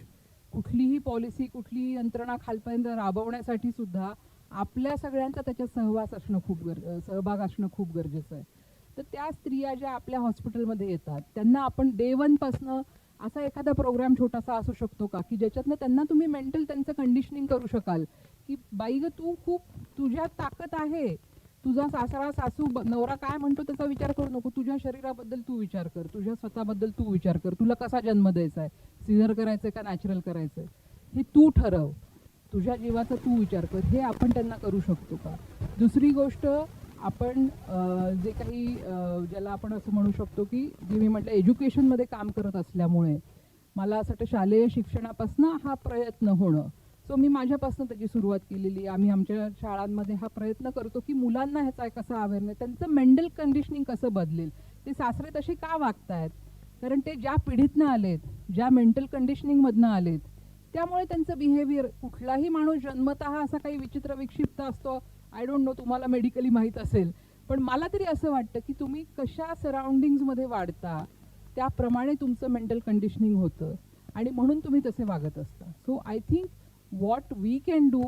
कुठलीही पॉलिसी कुठलीही यंत्रणा खालपर्यंत राबवण्यासाठी सुद्धा आपल्या सगळ्यांचा त्याच्यात सहभाग असणं खूप गरजेचं आहे. तर त्या स्त्रिया ज्या आपल्या हॉस्पिटलमध्ये येतात त्यांना आपण डे 1 पासनं असा एखादा प्रोग्राम छोटासा असू शकतो का की ज्याच्यातनं त्यांना तुम्ही मेंटल त्यांचं कंडिशनिंग करू शकाल की बाई ग, तू खूप तुझ्यात ताकद आहे, तुझा सासरा सासू नवरा काय म्हणतो त्याचा विचार करू नको, तुझ्या शरीराबद्दल तू विचार कर, तुझ्या स्वतःबद्दल तू विचार कर, तुला कसा जन्म द्यायचा आहे, सिझर करायचं का नॅचरल करायचं आहे हे तू ठरव, तुझ्या जीवाचा तू विचार कर. हे आपण त्यांना करू शकतो का. दुसरी गोष्ट, आपण जे काही ज्याला आपण असं म्हणू शकतो की जे मी म्हटलं एज्युकेशनमध्ये काम करत असल्यामुळे मला असं वाटतं शालेय शिक्षणापासून हा प्रयत्न होणं. सो मी माझ्यापासून त्याची सुरुवात केलेली. आम्ही आमच्या शाळांमध्ये हा प्रयत्न करतो की मुलांना ह्याचा कसा अवेअरनेस, त्यांचं मेंटल कंडिशनिंग कसं बदलेल. ते सासरे तसे का वागतायत, कारण ते ज्या पिढीतनं आलेत, ज्या मेंटल कंडिशनिंगमधनं आलेत, त्यामुळे त्यांचं बिहेवियर. कुठलाही माणूस जन्मतः असा काही विचित्र विक्षिप्त असतो, आय डोंट नो, तुम्हाला मेडिकली माहीत असेल, पण मला तरी असं वाटतं की तुम्ही कशा सराउंडिंग्समध्ये वाढता त्याप्रमाणे तुमचं मेंटल कंडिशनिंग होतं आणि म्हणून तुम्ही तसे वागत असता. So I think what we can do,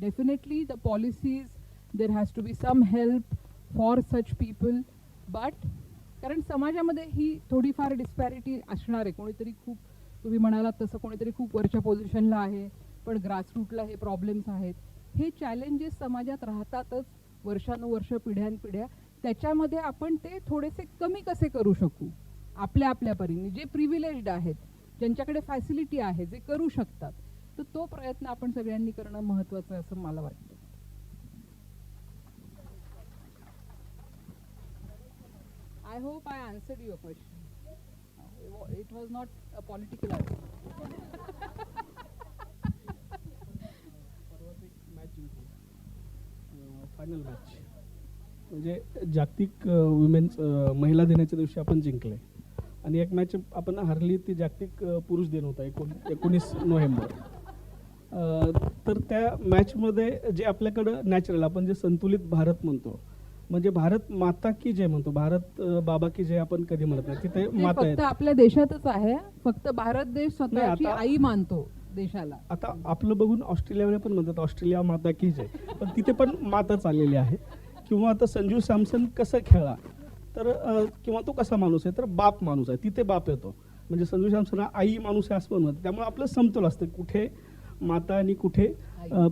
definitely the policies, there has to be some help for such people, but कारण समाजामध्ये ही थोडीफार डिस्पॅरिटी असणार आहे. कोणीतरी खूप, तुम्ही म्हणालात तसं, कोणीतरी खूप वरच्या पोझिशनला आहे पण ग्रासरूटला हे प्रॉब्लेम्स आहेत. हे चॅलेंजेस समाजात राहतातच वर्षानुवर्ष, पिढ्यानपिढ्या. त्याच्यामध्ये आपण ते थोडेसे कमी कसे करू शकू आपल्या परीने. जे प्रिव्हिलेज्ड आहेत, ज्यांच्याकडे फॅसिलिटी आहे, जे करू शकतात, तर तो प्रयत्न आपण सगळ्यांनी करणं महत्त्वाचं आहे असं मला वाटतं. I hope I answered your question. It was not a political answer. Match जिंकली, फायनल मॅच. म्हणजे जागतिक वुमेन्स महिला दिनाच्या दिवशी आपण जिंकले आणि एक मॅच आपण हरली ती जागतिक पुरुष दिन होता 19 नोव्हेंबर. तर त्या मॅचमध्ये जे आपल्याकडं नॅचरल आपण जे संतुलित भारत म्हणतो, म्हणजे भारत माता की जय म्हणतो, भारत बाबा की जय आपण कधी म्हणत नाही, तिथे माता फक्त आपल्या देशातच आहे, फक्त भारत देश स्वतःची आता- आई मानतो देशाला. आता आपलं बघून ऑस्ट्रेलियामध्ये पण म्हणतात ऑस्ट्रेलिया माता की जय, पण तिथे पण माता चाललेली आहे. किंवा आता संजू सॅमसन कसं खेळला तर किंवा तो कसा माणूस आहे तर बाप माणूस आहे, तिथे बाप येतो. म्हणजे संजू सॅमसन हा आई माणूस आहे असं पण म्हणतात. त्यामुळे आपलं समतोल असतं कुठे माता आणि कुठे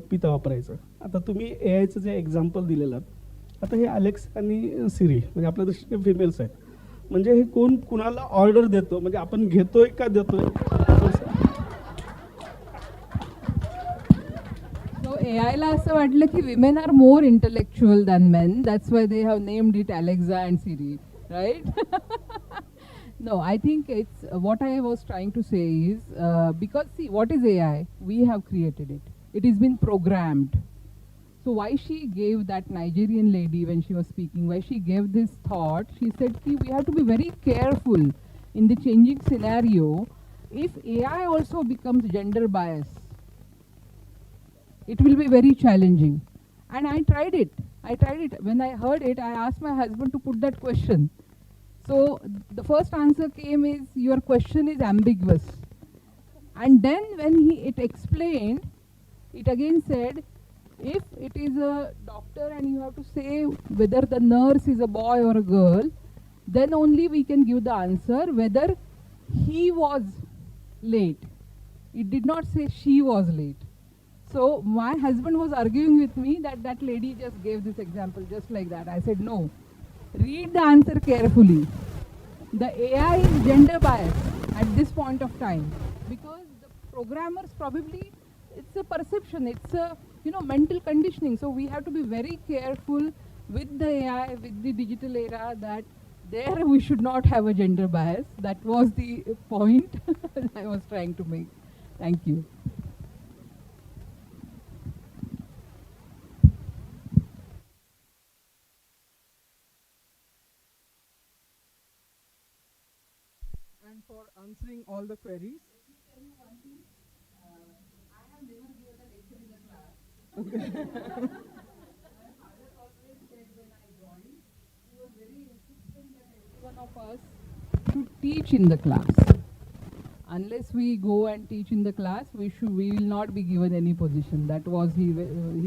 पिता वापरायचं. आता तुम्ही AIचं जे एक्झाम्पल दिलेलं, आता हे अलेक्स आणि सिरी म्हणजे आपल्या दृष्टीने फिमेल्स आहेत. म्हणजे हे कोण कुणाला ऑर्डर देतो, म्हणजे आपण घेतोय का देतोय? So AI ला असं वाटलं की women are more intellectual than men, that's why they have named it Alexa and Siri, right? No, I think it's what I was trying to say is because see, what is AI? We have created it. It has been programmed. So why she gave that Nigerian lady when she was speaking, why she gave this thought, she said ki we have to be very careful in the changing scenario. If AI also becomes gender bias, it will be very challenging. And I tried it. When I heard it, I asked my husband to put that question. So the first answer came is your question is ambiguous. And then when it explained, it again said, if it is a doctor and you have to say whether the nurse is a boy or a girl, then only we can give the answer whether he was late. It did not say she was late. So my husband was arguing with me that lady just gave this example just like that. I said, no, read the answer carefully. The AI is gender biased at this point of time because the programmers probably, it's a perception, it's a mental conditioning. So we have to be very careful with the AI, with the digital era, that there we should not have a gender bias. That was the point I was trying to make. Thank you. And for answering all the queries. I have never given a lecture in a class. My father always said when I joined, he was very insistent that every one of us should teach in the class. Unless we go and teach in the class, we will not be given any position. That was he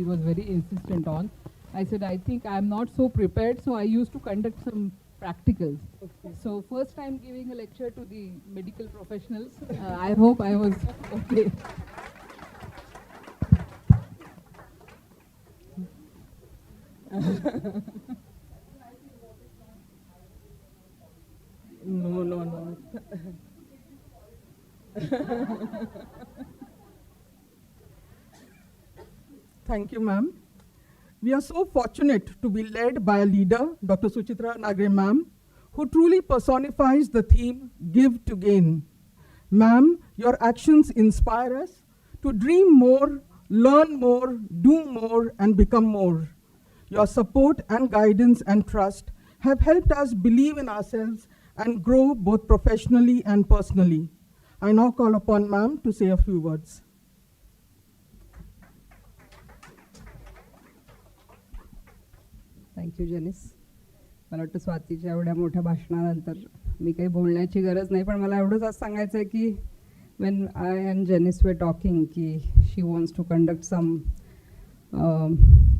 was very insistent on. I said, I think I am not so prepared, so I used to conduct some practicals. Okay. So first time giving a lecture to the medical professionals. I hope I was okay. No. Thank you, ma'am. We are so fortunate to be led by a leader, Dr. Suchitra Nagre ma'am, who truly personifies the theme, Give to Gain. Ma'am, your actions inspire us to dream more, learn more, do more, and become more. Your support and guidance and trust have helped us believe in ourselves and grow both professionally and personally. I now call upon ma'am to say a few words. Thank you Janice. मला वाटतं स्वातीच्या एवढ्या मोठ्या भाषणानंतर मी काही बोलण्याची गरज नाही, पण मला एवढंच आज सांगायचं आहे की when I and Janice were talking की she wants to conduct some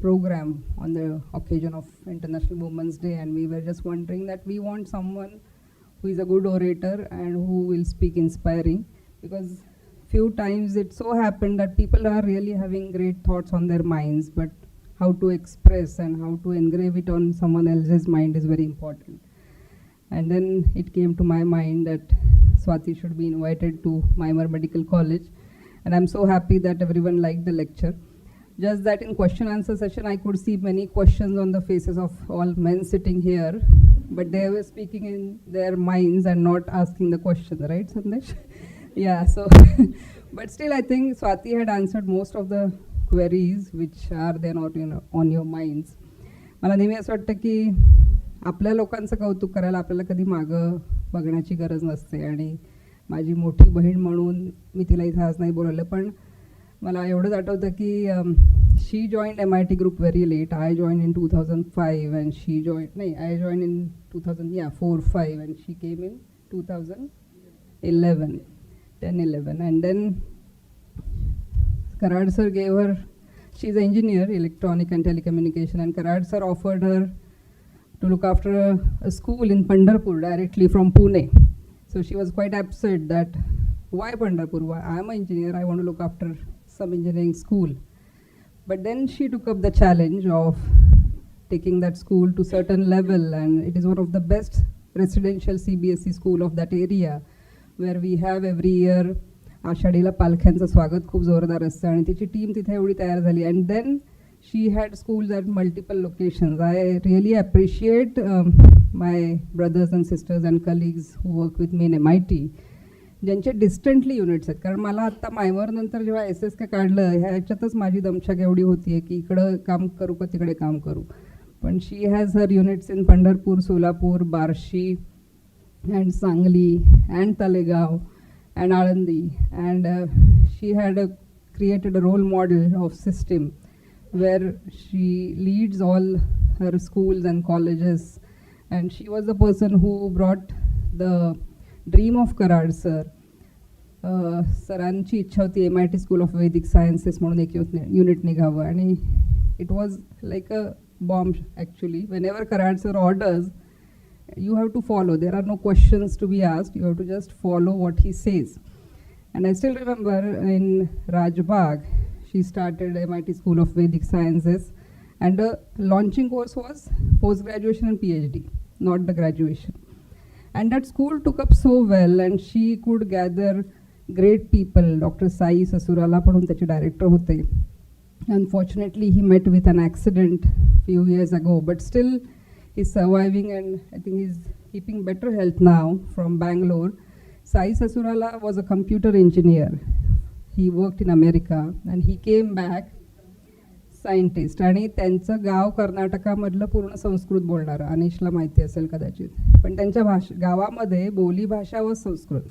program on the occasion of International Women's Day, and we were just wondering that we want someone who is a good orator and who will speak inspiring, because few times it so happened that people are really having great thoughts on their minds, but how to express and how to engrave it on someone else's mind is very important. And then it came to my mind that Swati should be invited to Myanmar Medical College, and I'm so happy that everyone liked the lecture. Just that in question answer session I could see many questions on the faces of all men sitting here, but they were speaking in their minds and not asking the question, right Sandesh? Yeah, so but still I think Swati had answered most of the queries which are there not on your minds. मला नेहमी असं वाटतं की आपल्या लोकांचं कौतुक करायला आपल्याला कधी मागं बघण्याची गरज नसते. आणि माझी मोठी बहीण म्हणून मी तिला इथं आज नाही बोलवलं, पण मला एवढंच आठवतं की she joined MIT group very late. I joined in 2005 and she joined, I joined in 2004-5 and she came in 2011, 10-11. And then Karad sir gave her, she's an engineer, electronic and telecommunication, and Karad sir offered her to look after a school in Pandharpur directly from Pune. So she was quite upset that why Pandharpur? Why? I'm an engineer, I want to look after some engineering school. But then she took up the challenge of taking that school to certain level, and it is one of the best residential CBSE school of that area, where we have every year आषाढीला पालख्यांचं स्वागत खूप जोरदार असतं आणि तिची team तिथे एवढी तयार झाली. And then she had schools at multiple locations. I really appreciate my brothers and sisters and colleagues who work with me in MIT, ज्यांचे डिस्टंटली युनिट्स आहेत. कारण मला आत्ता मायमर नंतर जेव्हा SSK काढलं ह्याच्यातच माझी दमछाक एवढी होती आहे की इकडं काम करू का तिकडे काम करू. पण she has her units in Pandharpur, Solapur, Barshi and Sangli and Talegaon and Alandi, and she had created a role model of system where she leads all her schools and colleges, and she was the person who brought the dream of Karad sir. सरांची इच्छा होती MIT school of वैदिक sciences म्हणून एक unit निघावं, आणि it was like a bomb actually. Whenever Karad sir orders, you have to follow. There are no questions to be asked. You have to just follow what he says. And I still remember in Rajbagh, she started MIT School of Vedic Sciences, and the launching course was post-graduation and PhD, not the graduation. And that school took up so well, and she could gather great people. Dr. Sai Sasurala पण त्याचे director होते. Unfortunately, he met with an accident few years ago, but still he's surviving, and I think he's keeping better health now from Bangalore. Sai Sasurala was a computer engineer. He worked in America and he came back scientist. आणि त्यांचं गाव कर्नाटकामधलं पूर्ण संस्कृत बोलणारं, अनिशला माहिती असेल कदाचित, पण त्यांच्या गावामध्ये बोली भाषा व संस्कृत.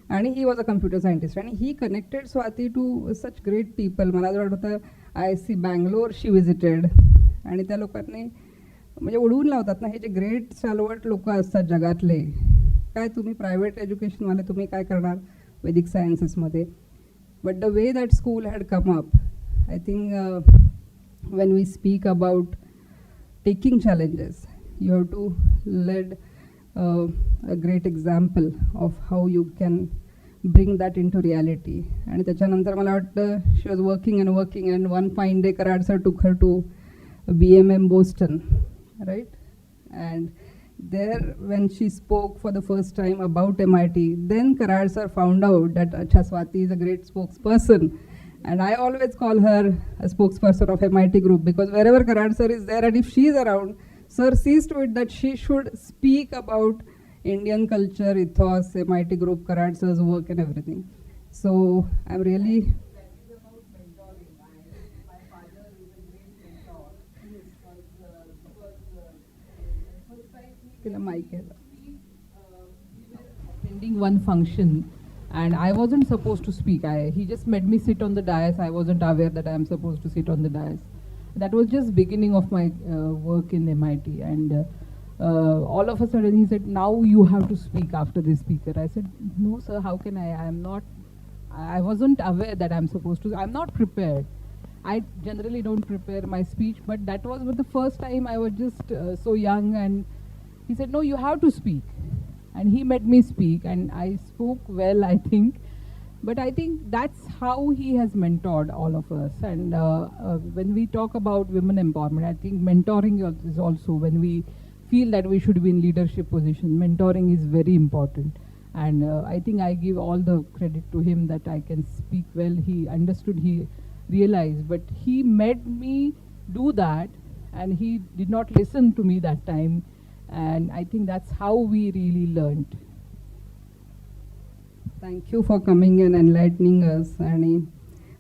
आणि he was a computer scientist, आणि he connected Swati to such great people. मला जर वाटतं IISc बँगलोर शी विजिटेड, आणि त्या लोकांनी म्हणजे उडवून लावतात ना, हे जे ग्रेट चालवट लोक असतात जगातले, काय तुम्ही प्रायव्हेट एज्युकेशनवाले तुम्ही काय करणार वैदिक सायन्सेसमध्ये. But the way that school had come up, I think when we speak about taking challenges, you have to led a great example of how you can bring that into reality. आणि त्याच्यानंतर मला वाटतं she was working and one fine day Karad sir took her to BMM Boston, right? And there when she spoke for the first time about MIT, then Karad sir found out that Acha Swati is a great spokesperson, and I always call her a spokesperson of MIT group, because wherever Karad sir is there, and if she is around, sir sees to it that she should speak about Indian culture, ethos, MIT group, Karad sir's work and everything. So I'm really attending one function, and I wasn't supposed to speak. He just made me sit on the dais. I wasn't aware that I am supposed to sit on the dais. That was just beginning of my work in MIT, and all of a sudden he said, "Now you have to speak after this speaker." I said, "No, sir. How can I? I am not. I wasn't aware that I'm supposed to. I'm not prepared. I generally don't prepare my speech, but that was the first time. I was just so young, and he said, "No, you have to speak." And he made me speak, and I spoke well, I think. But I think that's how he has mentored all of us. And when we talk about women empowerment, I think mentoring is also, when we feel that we should be in leadership position, mentoring is very important. And I think I give all the credit to him that I can speak well. He understood, he realized, but he made me do that, and he did not listen to me that time. And I think that's how we really learned. Thank you for coming and enlightening us. आणि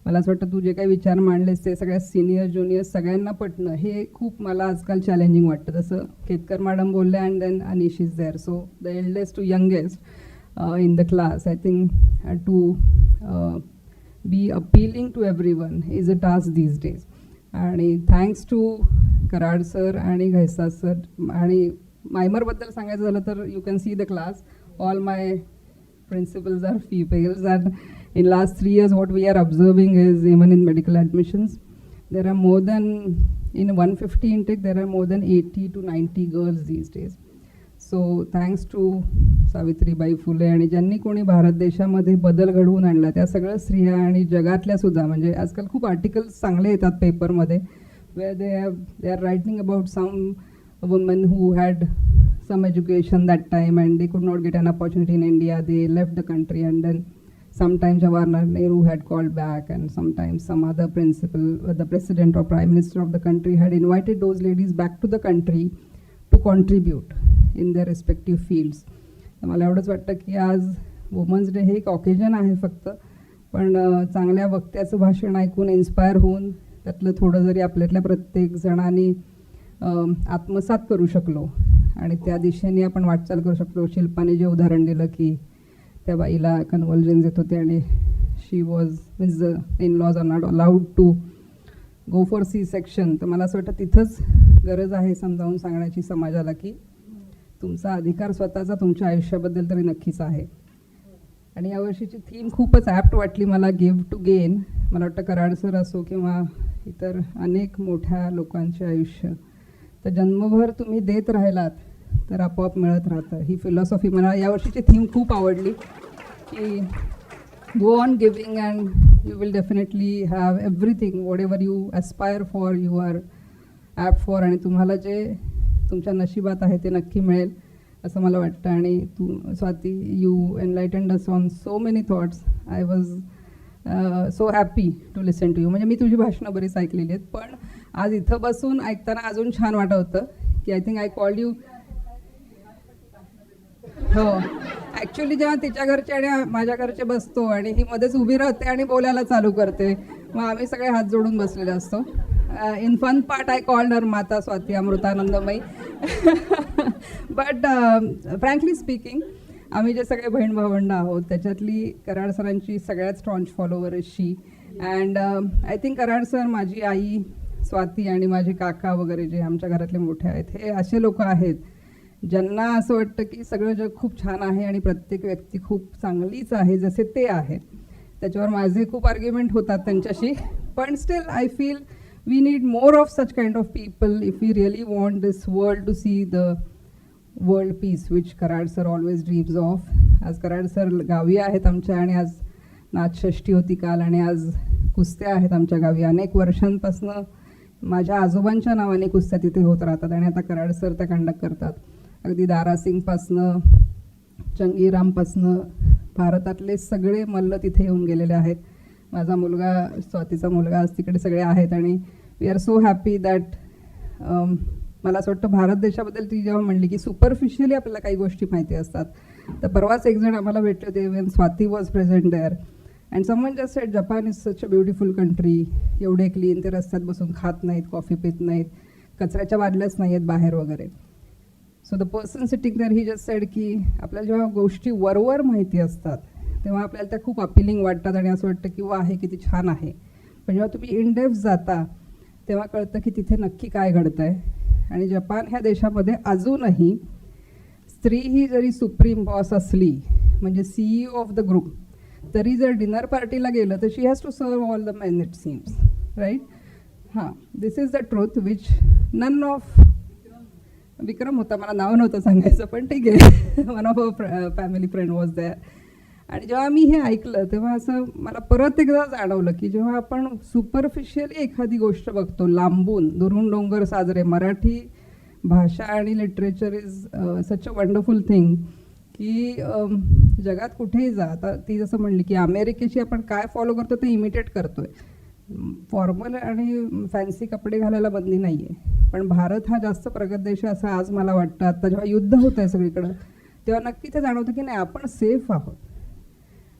मला असं वाटतं तू जे काही विचार मांडलेस ते सगळ्या senior junior सगळ्यांना पटणं हे खूप मला आजकाल चॅलेंजिंग वाटतं. जसं केतकर मॅडम बोलले and then Anish is there. So the eldest to youngest in the class I think to be appealing to everyone is a task these days. आणि थँक्स टू कराड सर आणि Ghaisas sir. आणि मायमरबद्दल सांगायचं झालं तर you can see the class. All my principals are females, and in last 3 years what we are observing is even in medical admissions there are more than, in 150 intake there are more than 80 to 90 girls these days. So thanks to Savitribai Phule आणि ज्यांनी कोणी भारत देशामध्ये बदल घडवून आणला त्या सगळ्या स्त्रिया आणि जगातल्या सुद्धा, म्हणजे आजकाल खूप आर्टिकल्स चांगले येतात पेपरमध्ये where they are writing about some women who had some education that time and they could not get an opportunity in India. They left the country, and then sometimes Jawaharlal Nehru had called back, and sometimes some other principal, the president or prime minister of the country had invited those ladies back to the country to contribute in their respective fields. मला एवढंच वाटतं की आज women's day हे एक occasion आहे फक्त, पण चांगल्या वक्त्याचं भाषण ऐकून इन्स्पायर होऊन त्यातलं थोडं जरी आपल्यातल्या प्रत्येक जणांनी आत्मसात करू शकलो आणि त्या दिशेने आपण वाटचाल करू शकलो. शिल्पाने जे उदाहरण दिलं की त्या बाईला कन्व्हल्जन्स येत होते आणि she was means the in laws are not allowed to go for C section. तर मला असं वाटतं तिथंच गरज आहे समजावून सांगण्याची समाजाला की तुमचा अधिकार स्वतःचा तुमच्या आयुष्याबद्दल तरी नक्कीच आहे. आणि यावर्षीची थीम खूपच ॲप्ट वाटली मला, गिव्ह टू गेन. मला वाटतं कराड सर असो किंवा इतर अनेक मोठ्या लोकांचे आयुष्य, तर जन्मभर तुम्ही देत राहिलात तर आपोआप मिळत राहतं. ही फिलॉसॉफी मला यावर्षीची थीम खूप आवडली की go on giving and you will definitely have everything whatever you aspire for you are up for. आणि तुम्हाला जे तुमच्या नशिबात आहे ते नक्की मिळेल असं मला वाटतं. आणि तू Swati, you enlightened us on so many thoughts. I was so happy to listen to you. म्हणजे मी तुझी भाषणं बरीच ऐकलेली आहेत, पण आज इथं बसून ऐकताना अजून छान वाटत होतं की I think I called you. हो, ॲक्च्युली जेव्हा तिच्या घरचे आणि माझ्या घरचे बसतो आणि ही मध्येच उभी राहते आणि बोलायला चालू करते, मग आम्ही सगळे हात जोडून बसलेले असतो. In fun part I called her Mata Swati Amritanandamayi. But frankly speaking आम्ही जे सगळे बहीण भावंडं आहोत त्याच्यातली कराड सरांची सगळ्यात strong follower she. And I think Karad sir, माझी आई स्वाती आणि माझे काका वगैरे जे आमच्या घरातले मोठे आहेत, हे असे लोक आहेत ज्यांना असं वाटतं की सगळं जग खूप छान आहे आणि प्रत्येक व्यक्ती खूप चांगलीच आहे जसे ते आहेत. त्याच्यावर माझे खूप आर्ग्युमेंट होतात त्यांच्याशी, पण still I feel we need more of such kind of people if we really want this world to see the world peace which Karad sir always dreams of. आज कराड सर गावी आहेत आमच्या आणि आज नाथषष्ठी होती काल आणि आज कुस्त्या आहेत आमच्या गावी. अनेक वर्षांपासून माझ्या आजोबांच्या नावाने कुस्त्या तिथे होत राहतात आणि आता कराड सर त्या कंडक्ट करतात. अगदी दारासिंगपासनं चंगीरामपासनं भारतातले सगळे मल्ल तिथे येऊन गेलेले आहेत. माझा मुलगा, स्वातीचा मुलगा आज तिकडे सगळे आहेत आणि we are so happy that. मला असं वाटतं भारत देशाबद्दल ती जेव्हा म्हणली की सुपरफिशियली आपल्याला काही गोष्टी माहिती असतात, तर परवाच एक जण आम्हाला भेटले होते when Swati was present there and someone just said Japan is such a beautiful country. एवढे क्लीन, ते रस्त्यात बसून खात नाहीत, कॉफी पित नाहीत, कचऱ्याच्या बादल्याच नाही आहेत बाहेर वगैरे. So the person sitting there he just said की आपल्याला जेव्हा गोष्टी वरवर माहिती असतात तेव्हा आपल्याला त्या खूप अपिलिंग वाटतात आणि असं वाटतं की वा हे किती छान आहे. पण जेव्हा तुम्ही इन डेप्थ जाता तेव्हा कळतं की तिथे नक्की काय घडतं आहे. आणि जपान ह्या देशामध्ये अजूनही स्त्री ही जरी सुप्रीम बॉस असली, म्हणजे CEO ऑफ द ग्रुप, तरी जर डिनर पार्टीला गेलं तर she has to serve all the men it seems, right. हां, this is the truth which none of Vikram होता, मला नाव नव्हतं सांगायचं पण ठीक आहे, one of our family friend was there. आणि जेव्हा मी हे ऐकलं तेव्हा असं मला परत एकदा जाणवलं की जेव्हा आपण सुपरफिशियली एखादी गोष्ट बघतो लांबून, दुरून डोंगर साजरे, मराठी भाषा आणि literature is such a wonderful thing की जगात कुठेही जा. आता ती जसं म्हणली की अमेरिकेची आपण काय फॉलो करतो ते इमिटेट करतोय. फॉर्मल आणि फॅन्सी कपडे घालायला बंदी नाही आहे, पण भारत हा जास्त प्रगत देश आहे असं आज मला वाटतं. आता जेव्हा युद्ध होत आहे सगळीकडं तेव्हा नक्की ते जाणवतं की नाही आपण सेफ आहोत.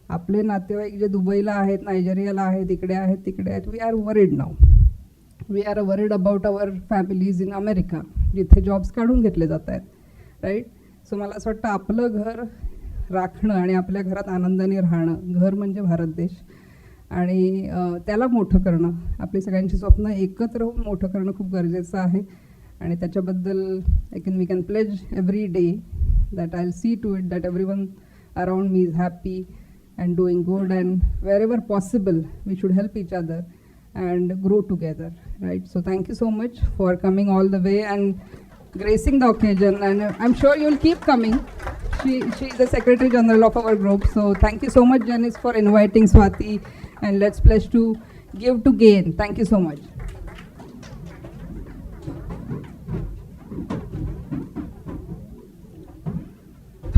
आपले नातेवाईक जे दुबईला आहेत, नायजेरियाला आहेत, इकडे आहेत, तिकडे आहेत, we are worried now. We are worried about our families in America, जिथे जॉब्स काढून घेतले जात आहेत, राईट. सो मला असं वाटतं आपलं घर राखणं आणि आपल्या घरात आनंदाने राहणं, घर म्हणजे भारत देश, आणि त्याला मोठं करणं, आपली सगळ्यांची स्वप्न एकत्र होऊन मोठं करणं खूप गरजेचं आहे. आणि त्याच्याबद्दल we can pledge every day that I will see to it that everyone around me is happy and doing good, and wherever possible we should help each other and grow together, right? So thank you so much for coming all the way and gracing the occasion, and I'm sure you'll keep coming. She is the Secretary General of our group, so thank you so much, Janice, for inviting Swati, and let's pledge to give to gain. Thank you so much.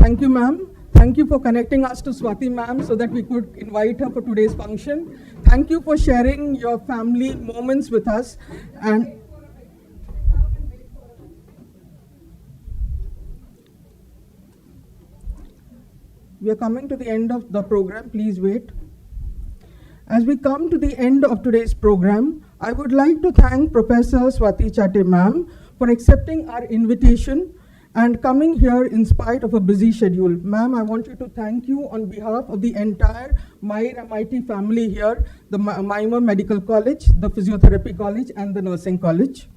Thank you, ma'am. Thank you for connecting us to Swati ma'am so that we could invite her for today's function. Thank you for sharing your family moments with us. And we are coming to the end of the program. Please wait. As we come to the end of today's program, I would like to thank Professor Swati Chate ma'am for accepting our invitation and coming here in spite of a busy schedule. Ma'am, I want you to thank you on behalf of the entire Mair MIT family here, the Maimer Medical College, the Physiotherapy College, and the Nursing College.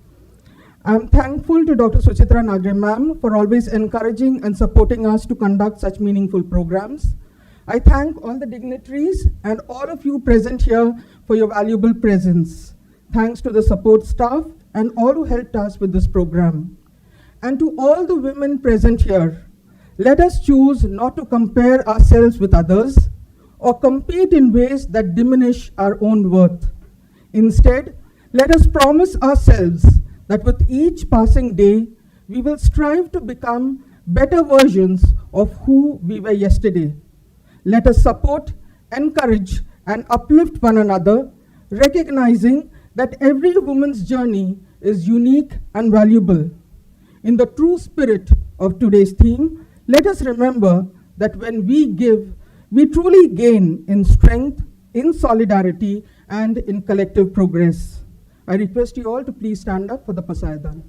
I'm thankful to Dr. Suchitra Nagre ma'am for always encouraging and supporting us to conduct such meaningful programs. I thank all the dignitaries and all of you present here for your valuable presence. Thanks to the support staff and all who helped us with this program. And to all the women present here, let us choose not to compare ourselves with others or compete in ways that diminish our own worth. Instead, let us promise ourselves that with each passing day, we will strive to become better versions of who we were yesterday. Let us support, encourage, and uplift one another, recognizing that every woman's journey is unique and valuable. In the true spirit of today's theme, let us remember that when we give, we truly gain in strength, in solidarity, and in collective progress. I request you all to please stand up for the Pasayadhan.